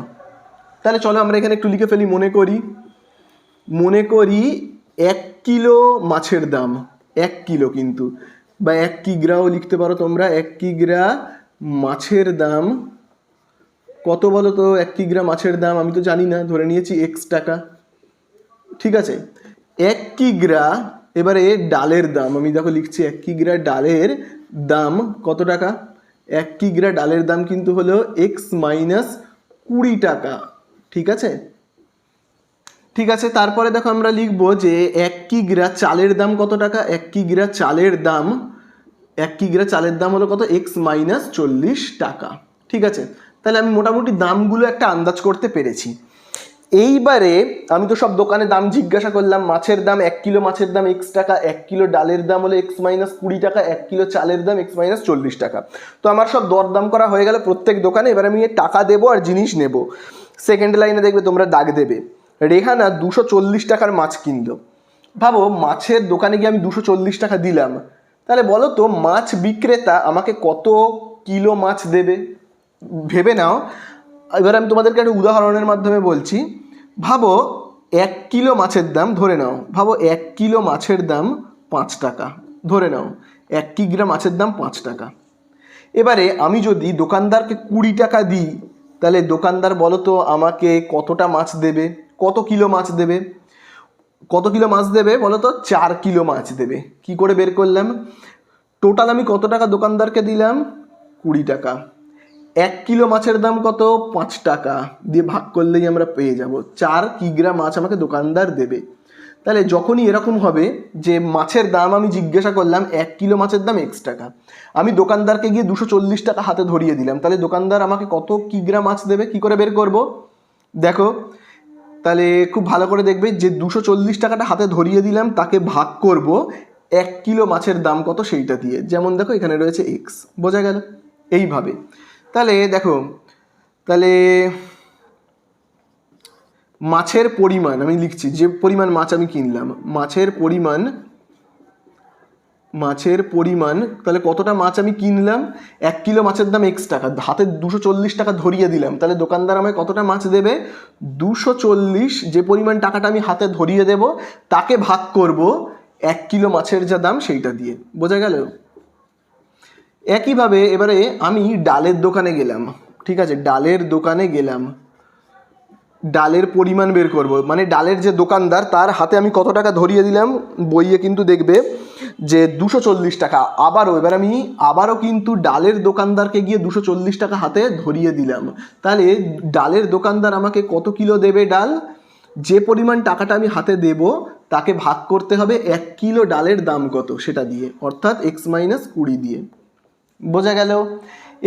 তাহলে চলো আমরা এখানে একটু লিখে ফেলি। মনে করি 1 কিলো মাছের দাম, 1 কিলো কিন্তু, বা 1 কিগ্রাও লিখতে পারো তোমরা। 1 কিগ্রা মাছের দাম কত বলো তো? 1 কিগ্রা মাছের দাম আমি তো জানি না, ধরে নিয়েছি এক্স টাকা, ঠিক আছে। 1 কিগ্রা, এবারে ডালের দাম আমি দেখো লিখছি, 1 কিগ্রা ডালের দাম কত টাকা? 1 কিগ্রা ডালের দাম কিন্তু হলো এক্স মাইনাস 20 টাকা, ঠিক আছে। ঠিক আছে, তারপরে দেখো আমরা লিখবো যে 1 কিগ্রা চালের দাম কত টাকা? 1 কিগ্রা চালের দাম, 1 কিগ্রা চালের দাম হলো কত? এক্স মাইনাস 40 টাকা, ঠিক আছে। তাহলে আমি মোটামুটি দামগুলো একটা আন্দাজ করতে পেরেছি। এইবারে আমি তো সব দোকানে দাম জিজ্ঞাসা করলাম, মাছের দাম 1 কিলো মাছের দাম এক্স টাকা, 1 কিলো ডালের দাম হলো এক্স মাইনাস 20 টাকা, 1 কিলো চালের দাম এক্স মাইনাস 40 টাকা। তো আমার সব দরদাম করা হয়ে গেল প্রত্যেক দোকানে। এবার আমি টাকা দেবো আর জিনিস নেব। সেকেন্ড লাইনে দেখবে তোমরা দাগ দেবে, রেহানা 240 টাকার মাছ কিনলো। ভাবো মাছের দোকানে গিয়ে আমি 240 টাকা দিলাম, তাহলে বলো তো মাছ বিক্রেতা আমাকে কত কিলো মাছ দেবে? ভেবে নাও। এবার আমি তোমাদেরকে একটা উদাহরণের মাধ্যমে বলছি। ভাবো 1 কিলো মাছের দাম, ধরে নাও, ভাবো 1 কিলো মাছের দাম 5 টাকা, ধরে নাও 1 কিগ্রা মাছের দাম 5 টাকা। এবারে আমি যদি দোকানদারকে 20 টাকা দিই, তাহলে দোকানদার বলো তো আমাকে কতটা মাছ দেবে? কত কিলো মাছ দেবে? কত কিলো মাছ দেবে বলো তো? 4 কিলো মাছ দেবে। কি করে বের করলাম? টোটাল আমি কত টাকা দোকানদারকে দিলাম? 20 টাকা। 1 কিলো মাছের দাম কত? 5 টাকা, দিয়ে ভাগ করলেই আমরা পেয়ে যাব 4 কিগ্রা মাছ আমাকে দোকানদার দেবে। তাহলে যখনই এরকম হবে যে মাছের দাম আমি জিজ্ঞাসা করলাম 1 কিলো মাছের দাম এক্স টাকা, আমি দোকানদারকে গিয়ে 240 টাকা হাতে ধরিয়ে দিলাম, তাহলে দোকানদার আমাকে কত কিগ্রা মাছ দেবে? কি করে বের করব? দেখো, তাহলে খুব ভালো করে দেখবে যে 240 টাকাটা হাতে ধরিয়ে দিলাম, তাকে ভাগ করব 1 কিলো মাছের দাম কত সেইটা দিয়ে। যেমন দেখো এখানে রয়েছে এক্স, বোঝা গেল? এইভাবে। তাহলে দেখো, তাহলে মাছের পরিমাণ আমি লিখছি, যে পরিমাণ মাছ আমি কিনলাম, মাছের পরিমাণ, তাহলে কতটা মাছ আমি কিনলাম, 1 কিলো মাছের দাম x টাকা, হাতে 240 টাকা ধরিয়ে দিলাম, তাহলে দোকানদার আমায় কতটা মাছ দেবে, 240, যে পরিমাণ টাকাটা আমি হাতে ধরিয়ে দেব তাকে ভাগ করব 1 কিলো মাছের যা দাম সেইটা দিয়ে। বোঝা গেল? একইভাবে এবারে আমি ডালের দোকানে গেলাম, ঠিক আছে, ডালের দোকানে গেলাম, ডালের পরিমাণ বের করব, মানে ডালের যে দোকানদার তার হাতে আমি কত টাকা ধরিয়ে দিলাম, বইয়ে কিন্তু দেখবে যে 240 টাকা। এবার আমি আবারও কিন্তু ডালের দোকানদারকে গিয়ে 240 টাকা হাতে ধরিয়ে দিলাম, তাহলে ডালের দোকানদার আমাকে কত কিলো দেবে ডাল, যে পরিমাণ টাকাটা আমি হাতে দেব তাকে ভাগ করতে হবে 1 কিলো ডালের দাম কত সেটা দিয়ে, অর্থাৎ x-20 দিয়ে। বোঝা গেল?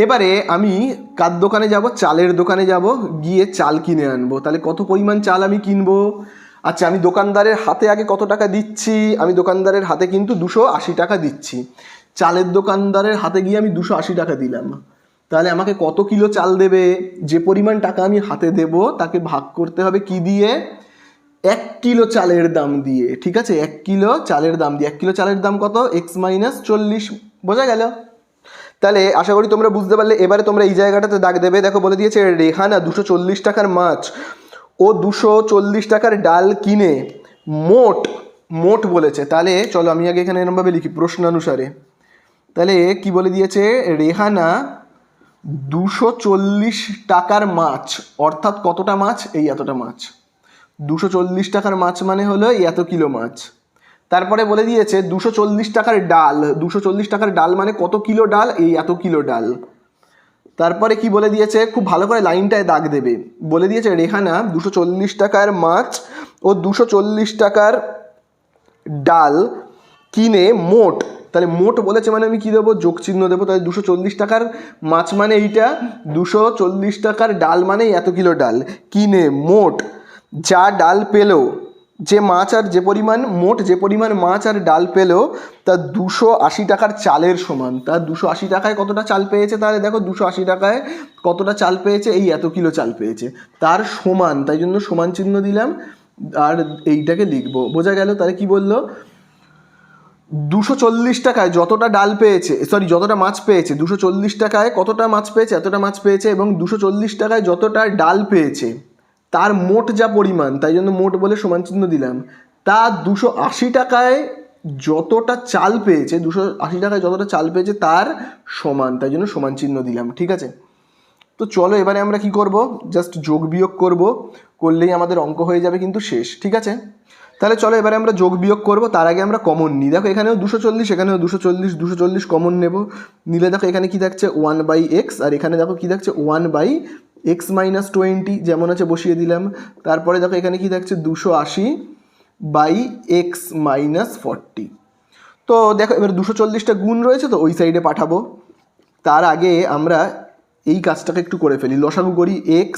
এবারে আমি কার দোকানে যাব, চালের দোকানে যাব, গিয়ে চাল কিনে আনবো, তাহলে কত পরিমাণ চাল আমি কিনবো। আচ্ছা, আমি দোকানদারের হাতে আগে কত টাকা দিচ্ছি, আমি দোকানদারের হাতে কিন্তু 280 টাকা দিচ্ছি, চালের দোকানদারের হাতে গিয়ে আমি 280 টাকা দিলাম, তাহলে আমাকে কত কিলো চাল দেবে, যে পরিমাণ টাকা আমি হাতে দেব তাকে ভাগ করতে হবে কি দিয়ে, 1 কিলো চালের দাম দিয়ে। ঠিক আছে, 1 কিলো চালের দাম দিয়ে, 1 কিলো চালের দাম কত, x-40। বোঝা গেল? তাহলে আশা করি তোমরা বুঝতে পারলে। এবারে তোমরা এই জায়গাটাতে দাগ দেবে, দেখো বলে দিয়েছে রেহানা 240 টাকার মাছ ও 240 টাকার ডাল কিনে মোট বলেছে। তাহলে চলো আমি আগে এখানে এরমভাবে লিখি প্রশ্নানুসারে। তাহলে কি বলে দিয়েছে, রেহানা 240 টাকার মাছ, অর্থাৎ কতটা মাছ, এই এতটা মাছ, 240 টাকার মাছ মানে হলো এই এত কিলো মাছ। তারপরে বলে দিয়েছে 240 টাকার ডাল, 240 টাকার ডাল মানে কত কিলো ডাল, এই এত কিলো ডাল। তারপরে কি বলে দিয়েছে, খুব ভালো করে লাইনটায় দাগ দেবে, বলে দিয়েছে রেহানা 240 টাকার মাছ ও 240 টাকার ডাল কিনে মোট, তাহলে মোট বলেছে মানে আমি কি দেবো, যোগ চিহ্ন দেবো, তাহলে 240 টাকার মাছ মানে এইটা, 240 টাকার ডাল মানে এত কিলো ডাল, কিনে মোট যা ডাল পেলো, যে মাছ আর যে পরিমাণ মোট যে পরিমাণ মাছ আর ডাল পেলো তা 280 টাকার চালের সমান। তার 280 টাকায় কতটা চাল পেয়েছে, তাহলে দেখো 280 টাকায় কতটা চাল পেয়েছে, এই এত কিলো চাল পেয়েছে, তার সমান, তাই জন্য সমান চিহ্ন দিলাম আর এইটাকে লিখবো। বোঝা গেল? তাহলে কি বললো, 240 টাকায় যতটা ডাল পেয়েছে, যতটা মাছ পেয়েছে, 240 টাকায় কতটা মাছ পেয়েছে, এতটা মাছ পেয়েছে, এবং 240 টাকায় যতটা ডাল পেয়েছে তার মোট যা পরিমাণ, তাই জন্য মোট বলে সমান চিহ্ন দিলাম, তা 280 টাকায় যতটা চাল পেয়েছে, 280 টাকায় যতটা চাল পেয়েছে তার সমান, তাই জন্য সমান চিহ্ন দিলাম। ঠিক আছে, তো চলো এবারে আমরা কি করব, জাস্ট যোগ বিয়োগ করলেই আমাদের অঙ্ক হয়ে যাবে কিন্তু শেষ। ঠিক আছে, তাহলে চলো এবারে আমরা যোগ বিয়োগ করব, তার আগে আমরা কমন নিই। দেখো এখানেও 240, এখানেও 240 কমন নেব, নিলে দেখো এখানে কি থাকছে 1/x, আর এখানে দেখো কি থাকছে 1/x-20, যেমন আছে বসিয়ে দিলাম। তারপরে দেখো এখানে কি থাকছে 280/x-40। তো দেখো এবার 240টা গুণ রয়েছে, তো ওই সাইডে পাঠাবো। তার আগে আমরা এই কাজটাকে একটু করে ফেলি, লসাগু করি x,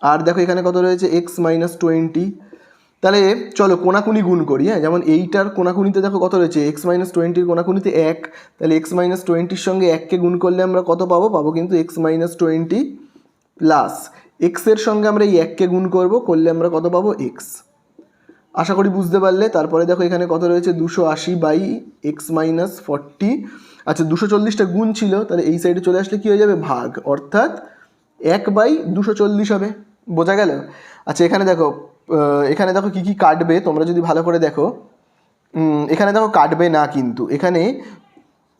আর দেখো এখানে কত রয়েছে x-20। তাহলে চলো কোনাকুনি গুণ করি, হ্যাঁ, যেমন এইটার কোনাকুনিতে দেখো কত রয়েছে, x-20-র কোনাকুনিতে 1, তাহলে x-20-র সঙ্গে 1কে গুণ করলে আমরা কত পাবো কিন্তু x-20 প্লাস এক্সের সঙ্গে আমরা এই 1কে গুণ করলে আমরা কত পাবো, x। আশা করি বুঝতে পারলে। তারপরে দেখো এখানে কত রয়েছে 280/x-40। আচ্ছা 240টা গুণ ছিল, তাহলে এই সাইডে চলে আসলে কি হয়ে যাবে, ভাগ, অর্থাৎ 1/240 হবে। বোঝা গেল? আচ্ছা এখানে দেখো কি কি কাটবে, তোমরা যদি ভালো করে দেখো, এখানে দেখো কাটবে না কিন্তু,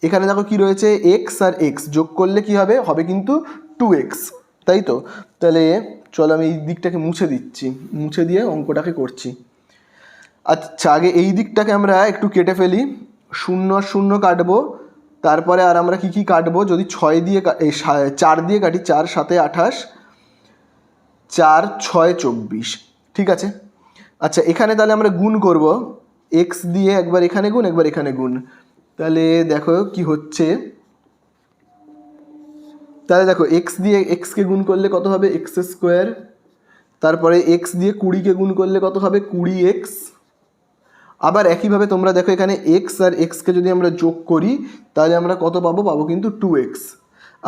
এখানে দেখো কি রয়েছে, x আর x যোগ করলে কি হবে কিন্তু 2x, তাই তো। তাহলে চলো আমি এই দিকটাকে মুছে দিচ্ছি, মুছে দিয়ে অঙ্কটাকে করছি। আচ্ছা আগে এই দিকটাকে আমরা একটু কেটে ফেলি, 0 আর 0 কাটবো, তারপরে আর আমরা কি কাটবো, যদি 4 দিয়ে কাটি, 4 7 28, 4 6 24। ঠিক আছে, আচ্ছা এখানে তাহলে আমরা গুণ করব, x দিয়ে একবার এখানে গুণ একবার এখানে গুণ, তাহলে দেখো কি হচ্ছে, তাহলে দেখো x দিয়ে x-কে গুণ করলে কত হবে, x², তারপরে x দিয়ে 20কে গুণ করলে কত হবে, 20x। আবার একইভাবে তোমরা দেখো এখানে x আর x-কে যদি আমরা যোগ করি তাহলে আমরা কত পাবো কিন্তু 2x,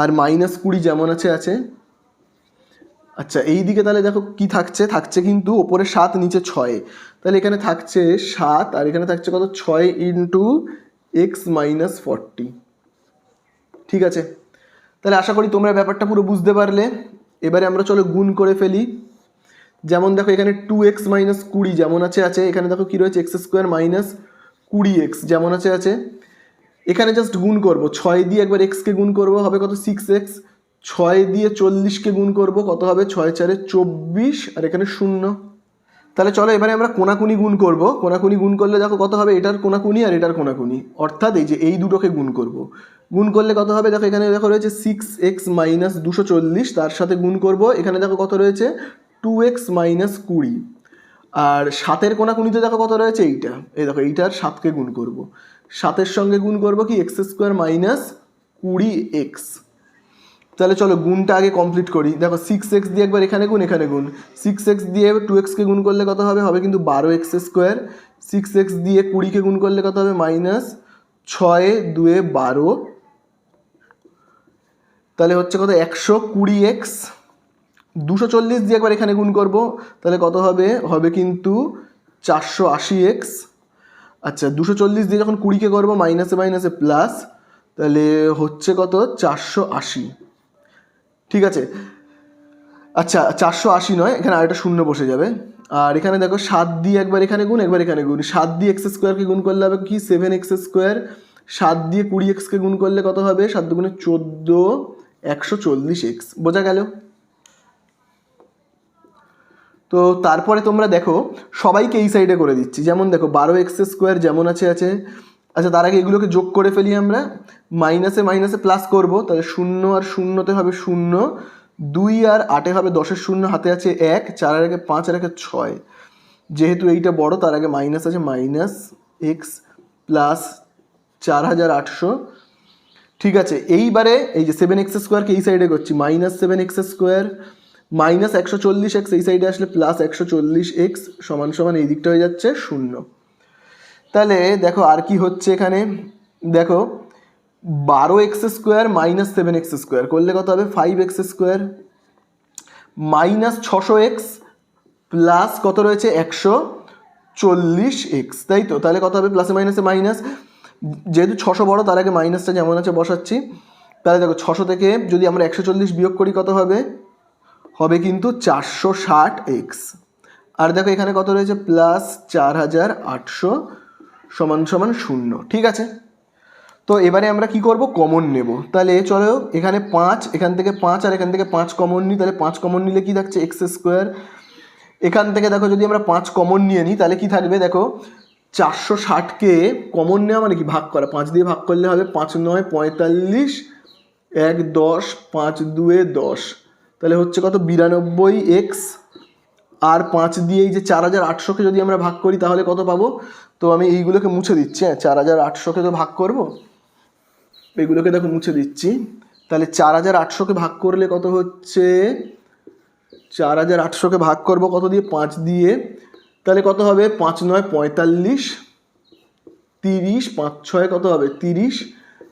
আর -20 যেমন আছে। আচ্ছা এই দিকে তাহলে দেখো কি থাকছে কিন্তু ওপরে 7 নিচে 6, তাহলে এখানে থাকছে 7 আর এখানে থাকছে কত, 6 × এক্স মাইনাস 40। ঠিক আছে, তাহলে আশা করি তোমরা ব্যাপারটা পুরো বুঝতে পারলে। এবারে আমরা চলো গুণ করে ফেলি। যেমন দেখো এখানে 2x মাইনাস 20 যেমন আছে আছে, এখানে দেখো কী রয়েছে এক্স স্কোয়ার মাইনাস 20x যেমন আছে আছে। এখানে জাস্ট গুণ করব, 6 দিয়ে একবার এক্সকে গুণ করব, হবে কত 6x। 6 দিয়ে 40কে গুণ করব, কত হবে 6 4 24, আর এখানে 0। তাহলে চলো এবারে আমরা কোনাকুনি গুণ করব। কোনাকুনি গুণ করলে দেখো কত হবে, এটার কোনাকুনি আর এটার কোনাকুনি, অর্থাৎ এই যে এই দুটোকে গুণ করব। গুণ করলে কত হবে, দেখো এখানে দেখো রয়েছে 6x মাইনাস 240, তার সাথে গুণ করব, এখানে দেখো কত রয়েছে 2x মাইনাস 20, আর 7-এর কোনাকুনিতে দেখো কত রয়েছে এইটা, এই দেখো এইটার 7কে গুণ করব। 7-এর সঙ্গে গুণ করব কি এক্স স্কোয়ার মাইনাস 20x। তাহলে চলো গুণটা আগে কমপ্লিট করি। দেখো 6x দিয়ে একবার এখানে গুণ, এখানে গুণ। 6x দিয়ে 2xকে গুণ করলে কত হবে, হবে কিন্তু 12x স্কোয়ার। 6x দিয়ে 20কে গুণ করলে কত হবে মাইনাস 6 2 12, তাহলে হচ্ছে কত 120x। 240 দিয়ে একবার এখানে গুণ করব, তাহলে কত হবে, হবে কিন্তু 480x। আচ্ছা 240 দিয়ে যখন 20কে করবো মাইনাসে মাইনাসে প্লাস, তাহলে হচ্ছে কত 480। ঠিক আছে, আচ্ছা 480 নয়, এখানে আরেকটা শূন্য বসে যাবে। আর এখানে দেখো 7 দিয়ে একবার এখানে গুণ, একবার এখানে গুণ। 7 দিয়ে এক্স স্কোয়ারকে গুণ করলে হবে কি 7x স্কোয়ার। 7 দিয়ে 20xকে গুণ করলে কত হবে, 7 দুগুণে 14, 140x। বোঝা গেল? তো তারপরে তোমরা দেখো সবাইকে এই সাইডে করে দিচ্ছি। যেমন দেখো 12x স্কোয়ার যেমন আছে আছে। আচ্ছা তার আগে এগুলোকে যোগ করে ফেলি আমরা। মাইনাসে মাইনাসে প্লাস করব, তাহলে 0 আর 0তে হবে 0, 2 আর 8-এ হবে 10-এর 0, হাতে আছে 1, 4 আর আগে 5 আর আগে 6। যেহেতু এইটা বড় তার আগে মাইনাস আছে, মাইনাস এক্স প্লাস 4800। ঠিক আছে, এইবারে এই যে 7x স্কোয়ারকে এই সাইডে করছি, minus 7x square minus 140x, এই সাইডে আসলে প্লাস 140x সমান সমান এই দিকটা হয়ে যাচ্ছে 0। তাহলে দেখো আর কি হচ্ছে এখানে, দেখো 12x square minus 7x square করলে কত হবে 5x square, minus 600x plus কত রয়েছে 140x, তাই তো? তাহলে কত হবে, প্লাসে মাইনাসে মাইনাস, যেহেতু 600 বড় তার আগে মাইনাসটা যেমন আছে বসাচ্ছি। তাহলে দেখো 600 থেকে যদি আমরা 140 বিয়োগ করি কত হবে, হবে কিন্তু 460x। আর দেখো এখানে কত রয়েছে প্লাস 4800 সমান সমান 0। ঠিক আছে, তো এবারে আমরা কি করব, কমন নেব। তাহলে চলো এখানে 5, এখান থেকে 5 আর এখান থেকে 5 কমন নিই, তাহলে 5 কমন নিলে কি থাকছে এক্স স্কোয়ার। এখান থেকে দেখো যদি আমরা 5 কমন নিয়ে নিই তাহলে কি থাকবে, দেখো 460কে কমন নেওয়া মানে কি ভাগ করা, 5 দিয়ে ভাগ করলে হবে 5 9 45, 1 10, 5 2 10, তাহলে হচ্ছে কত 92x। আর 5 দিয়ে এই যে 4800কে যদি আমরা ভাগ করি তাহলে কত পাবো, তো আমি এইগুলোকে মুছে দিচ্ছি। হ্যাঁ 4800কে তো ভাগ করব, এগুলোকে দেখো মুছে দিচ্ছি। তাহলে 4800কে ভাগ করলে কত হচ্ছে, 4800কে ভাগ করব কত দিয়ে, 5 দিয়ে, তাহলে কত হবে 5 9 45, 30, 5 6 কত হবে 30,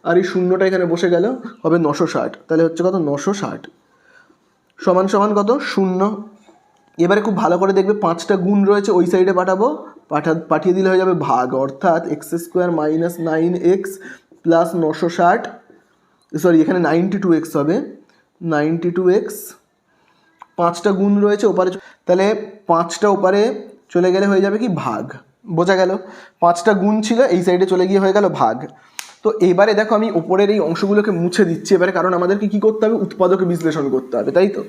আর এই শূন্যটা এখানে বসে গেল, হবে 960। তাহলে হচ্ছে কত 960 সমান সমান কত 0। এবারে খুব ভালো করে দেখবে 5টা গুণ রয়েছে ওই সাইডে পাঠিয়ে দিলে হয়ে যাবে ভাগ, অর্থাৎ x square minus 9x plus 960, sorry এখানে 92x হবে, 92x। 5টা গুণ রয়েছে ওপারে, তাহলে 5টা ওপারে চলে গেলে হয়ে যাবে কি ভাগ। বোঝা গেল? 5টা গুণ ছিল এই সাইডে চলে গিয়ে হয়ে গেল ভাগ। তো এবারে দেখো আমি ওপরের এই অংশগুলোকে মুছে দিচ্ছি এবারে, কারণ আমাদেরকে কি করতে হবে, উৎপাদকে বিশ্লেষণ করতে হবে, তাই তো?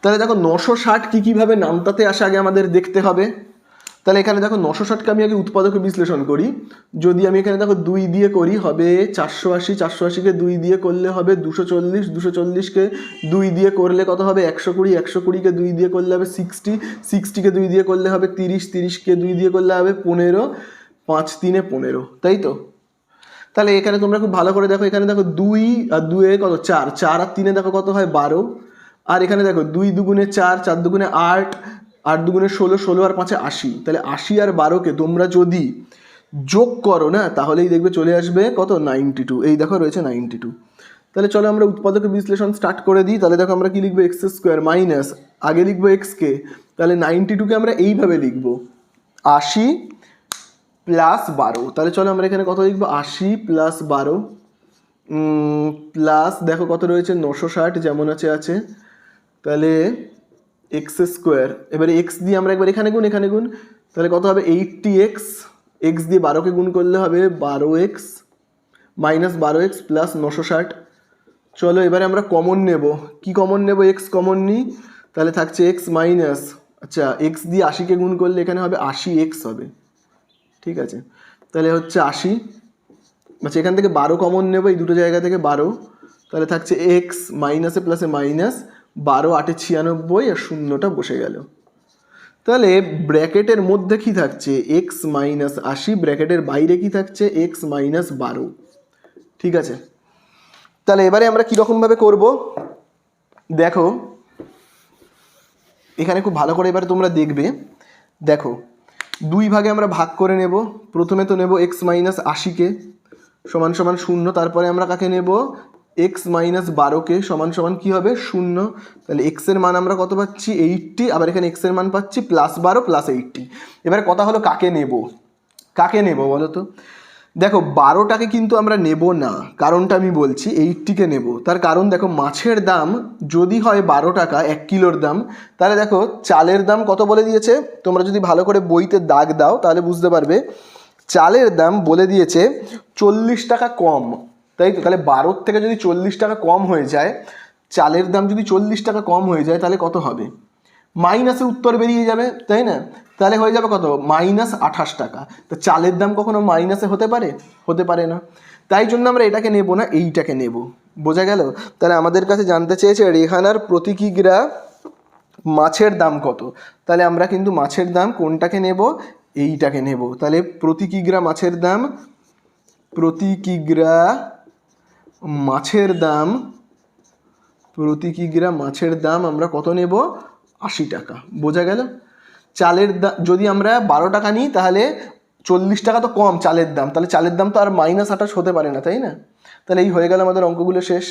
তাহলে দেখো 960 কীভাবে নামতাতে আসে আগে আমাদের দেখতে হবে। তাহলে এখানে দেখো 960কে আমি আগে উৎপাদকে বিশ্লেষণ করি। যদি আমি এখানে দেখো 2 দিয়ে করি হবে 480, 480কে 2 দিয়ে করলে হবে 240, 240কে 2 দিয়ে করলে কত হবে 120, 120কে 2 দিয়ে করলে হবে 60, 60কে 2 দিয়ে করলে হবে 30, 30কে 2 দিয়ে করলে হবে 15, 5 3 15, তাই তো? তাহলে এখানে তোমরা খুব ভালো করে দেখো, এখানে দেখো 2 আর 2 কত 4, 4 আর 3 দেখো কত হয় 12, আর এখানে দেখো 2 দুগুণে 4, 4 দুগুণে 8, 8 দুগুণে 16, 16 আর 5 80, তাহলে 80 আর 12কে তোমরা যদি যোগ করো না তাহলেই দেখবে চলে আসবে কত 92। এই দেখো রয়েছে 92। তাহলে চলো আমরা উৎপাদকে বিশ্লেষণ স্টার্ট করে দিই। তাহলে দেখো আমরা কি লিখবো, এক্স স্কোয়ার মাইনাস, আগে লিখবো এক্সকে, তাহলে 92কে আমরা এইভাবে লিখবো 80 প্লাস 12, তাহলে চলো আমরা এখানে কত লিখবো, 80 প্লাস 12 প্লাস দেখো কত রয়েছে 960 যেমন আছে, তাহলে এক্স স্কোয়ার, এবারে এক্স দিয়ে আমরা একবার এখানে গুণ, তাহলে কত হবে 80x, এক্স দিয়ে 12কে গুণ করলে হবে 12x মাইনাস 12x প্লাস 960। চলো এবারে আমরা কমন নেব, কি কমন নেব, এক্স কমন নিই, তাহলে থাকছে এক্স মাইনাস, আচ্ছা এক্স দিয়ে 80কে গুণ করলে এখানে হবে 80x হবে, ঠিক আছে, তাহলে হচ্ছে 80, আচ্ছা এখান থেকে 12 কমন নেব, এই দুটো জায়গা থেকে 12, তাহলে থাকছে এক্স মাইনাসে প্লাসে মাইনাস 12 8 96 আর শূন্যটা বসে গেল। তাহলে ব্র্যাকেটের মধ্যে কি থাকছে এক্স মাইনাস 80, ব্র্যাকেটের বাইরে কি থাকছে এক্স মাইনাস 12, ঠিক আছে। তাহলে এবারে আমরা কীরকমভাবে করব দেখো, এখানে খুব ভালো করে এবারে তোমরা দেখবে, দেখো 2 ভাগে আমরা ভাগ করে নেব, প্রথমে তো নেব এক্স মাইনাস 80কে সমান সমান 0, তারপরে আমরা কাকে নেব এক্স মাইনাস 12কে সমান সমান কী হবে 0, তাহলে এক্সের মান আমরা কত পাচ্ছি 80, আবার এখানে এক্সের মান পাচ্ছি প্লাস 12 প্লাস 80। এবারে কথা হলো কাকে নেব বলো তো, দেখো 12টাকে কিন্তু আমরা নেব না, কারণটা আমি বলছি, 80কে নেব, তার কারণ দেখো মাছের দাম যদি হয় 12 টাকা 1 কিলোর দাম, তাহলে দেখো চালের দাম কত বলে দিয়েছে, তোমরা যদি ভালো করে বইতে দাগ দাও তাহলে বুঝতে পারবে, চালের দাম বলে দিয়েছে 40 টাকা কম, তাই তো, তাহলে 12 থেকে যদি 40 টাকা কম হয়ে যায়, চালের দাম যদি 40 টাকা কম হয়ে যায় তাহলে কত হবে, মাইনাসে উত্তর বেরিয়ে যাবে, তাই না, তাহলে হয়ে যাবে কত মাইনাস 28 টাকা। তো চালের দাম কখনো মাইনাসে হতে পারে না, তাই জন্য আমরা এটাকে নেব না, এইটাকে নেব, বোঝা গেল। তাহলে আমাদের কাছে জানতে চেয়েছে রেহানার প্রতি কিগ্রা মাছের দাম কত, তাহলে আমরা কিন্তু মাছের দাম কোনটাকে নেব, এইটাকে নেব, তাহলে প্রতি কিগ্রা মাছের দাম আমরা কত নেব 80 টাকা, বোঝা গেল। চালের দাম যদি আমরা 12 টাকা নিই তাহলে 40 টাকা তো কম চালের দাম, তাহলে চালের দাম তো আর মাইনাস 28 হতে পারে না, তাই না, তাহলে এই হয়ে গেল আমাদের অঙ্কগুলো শেষ।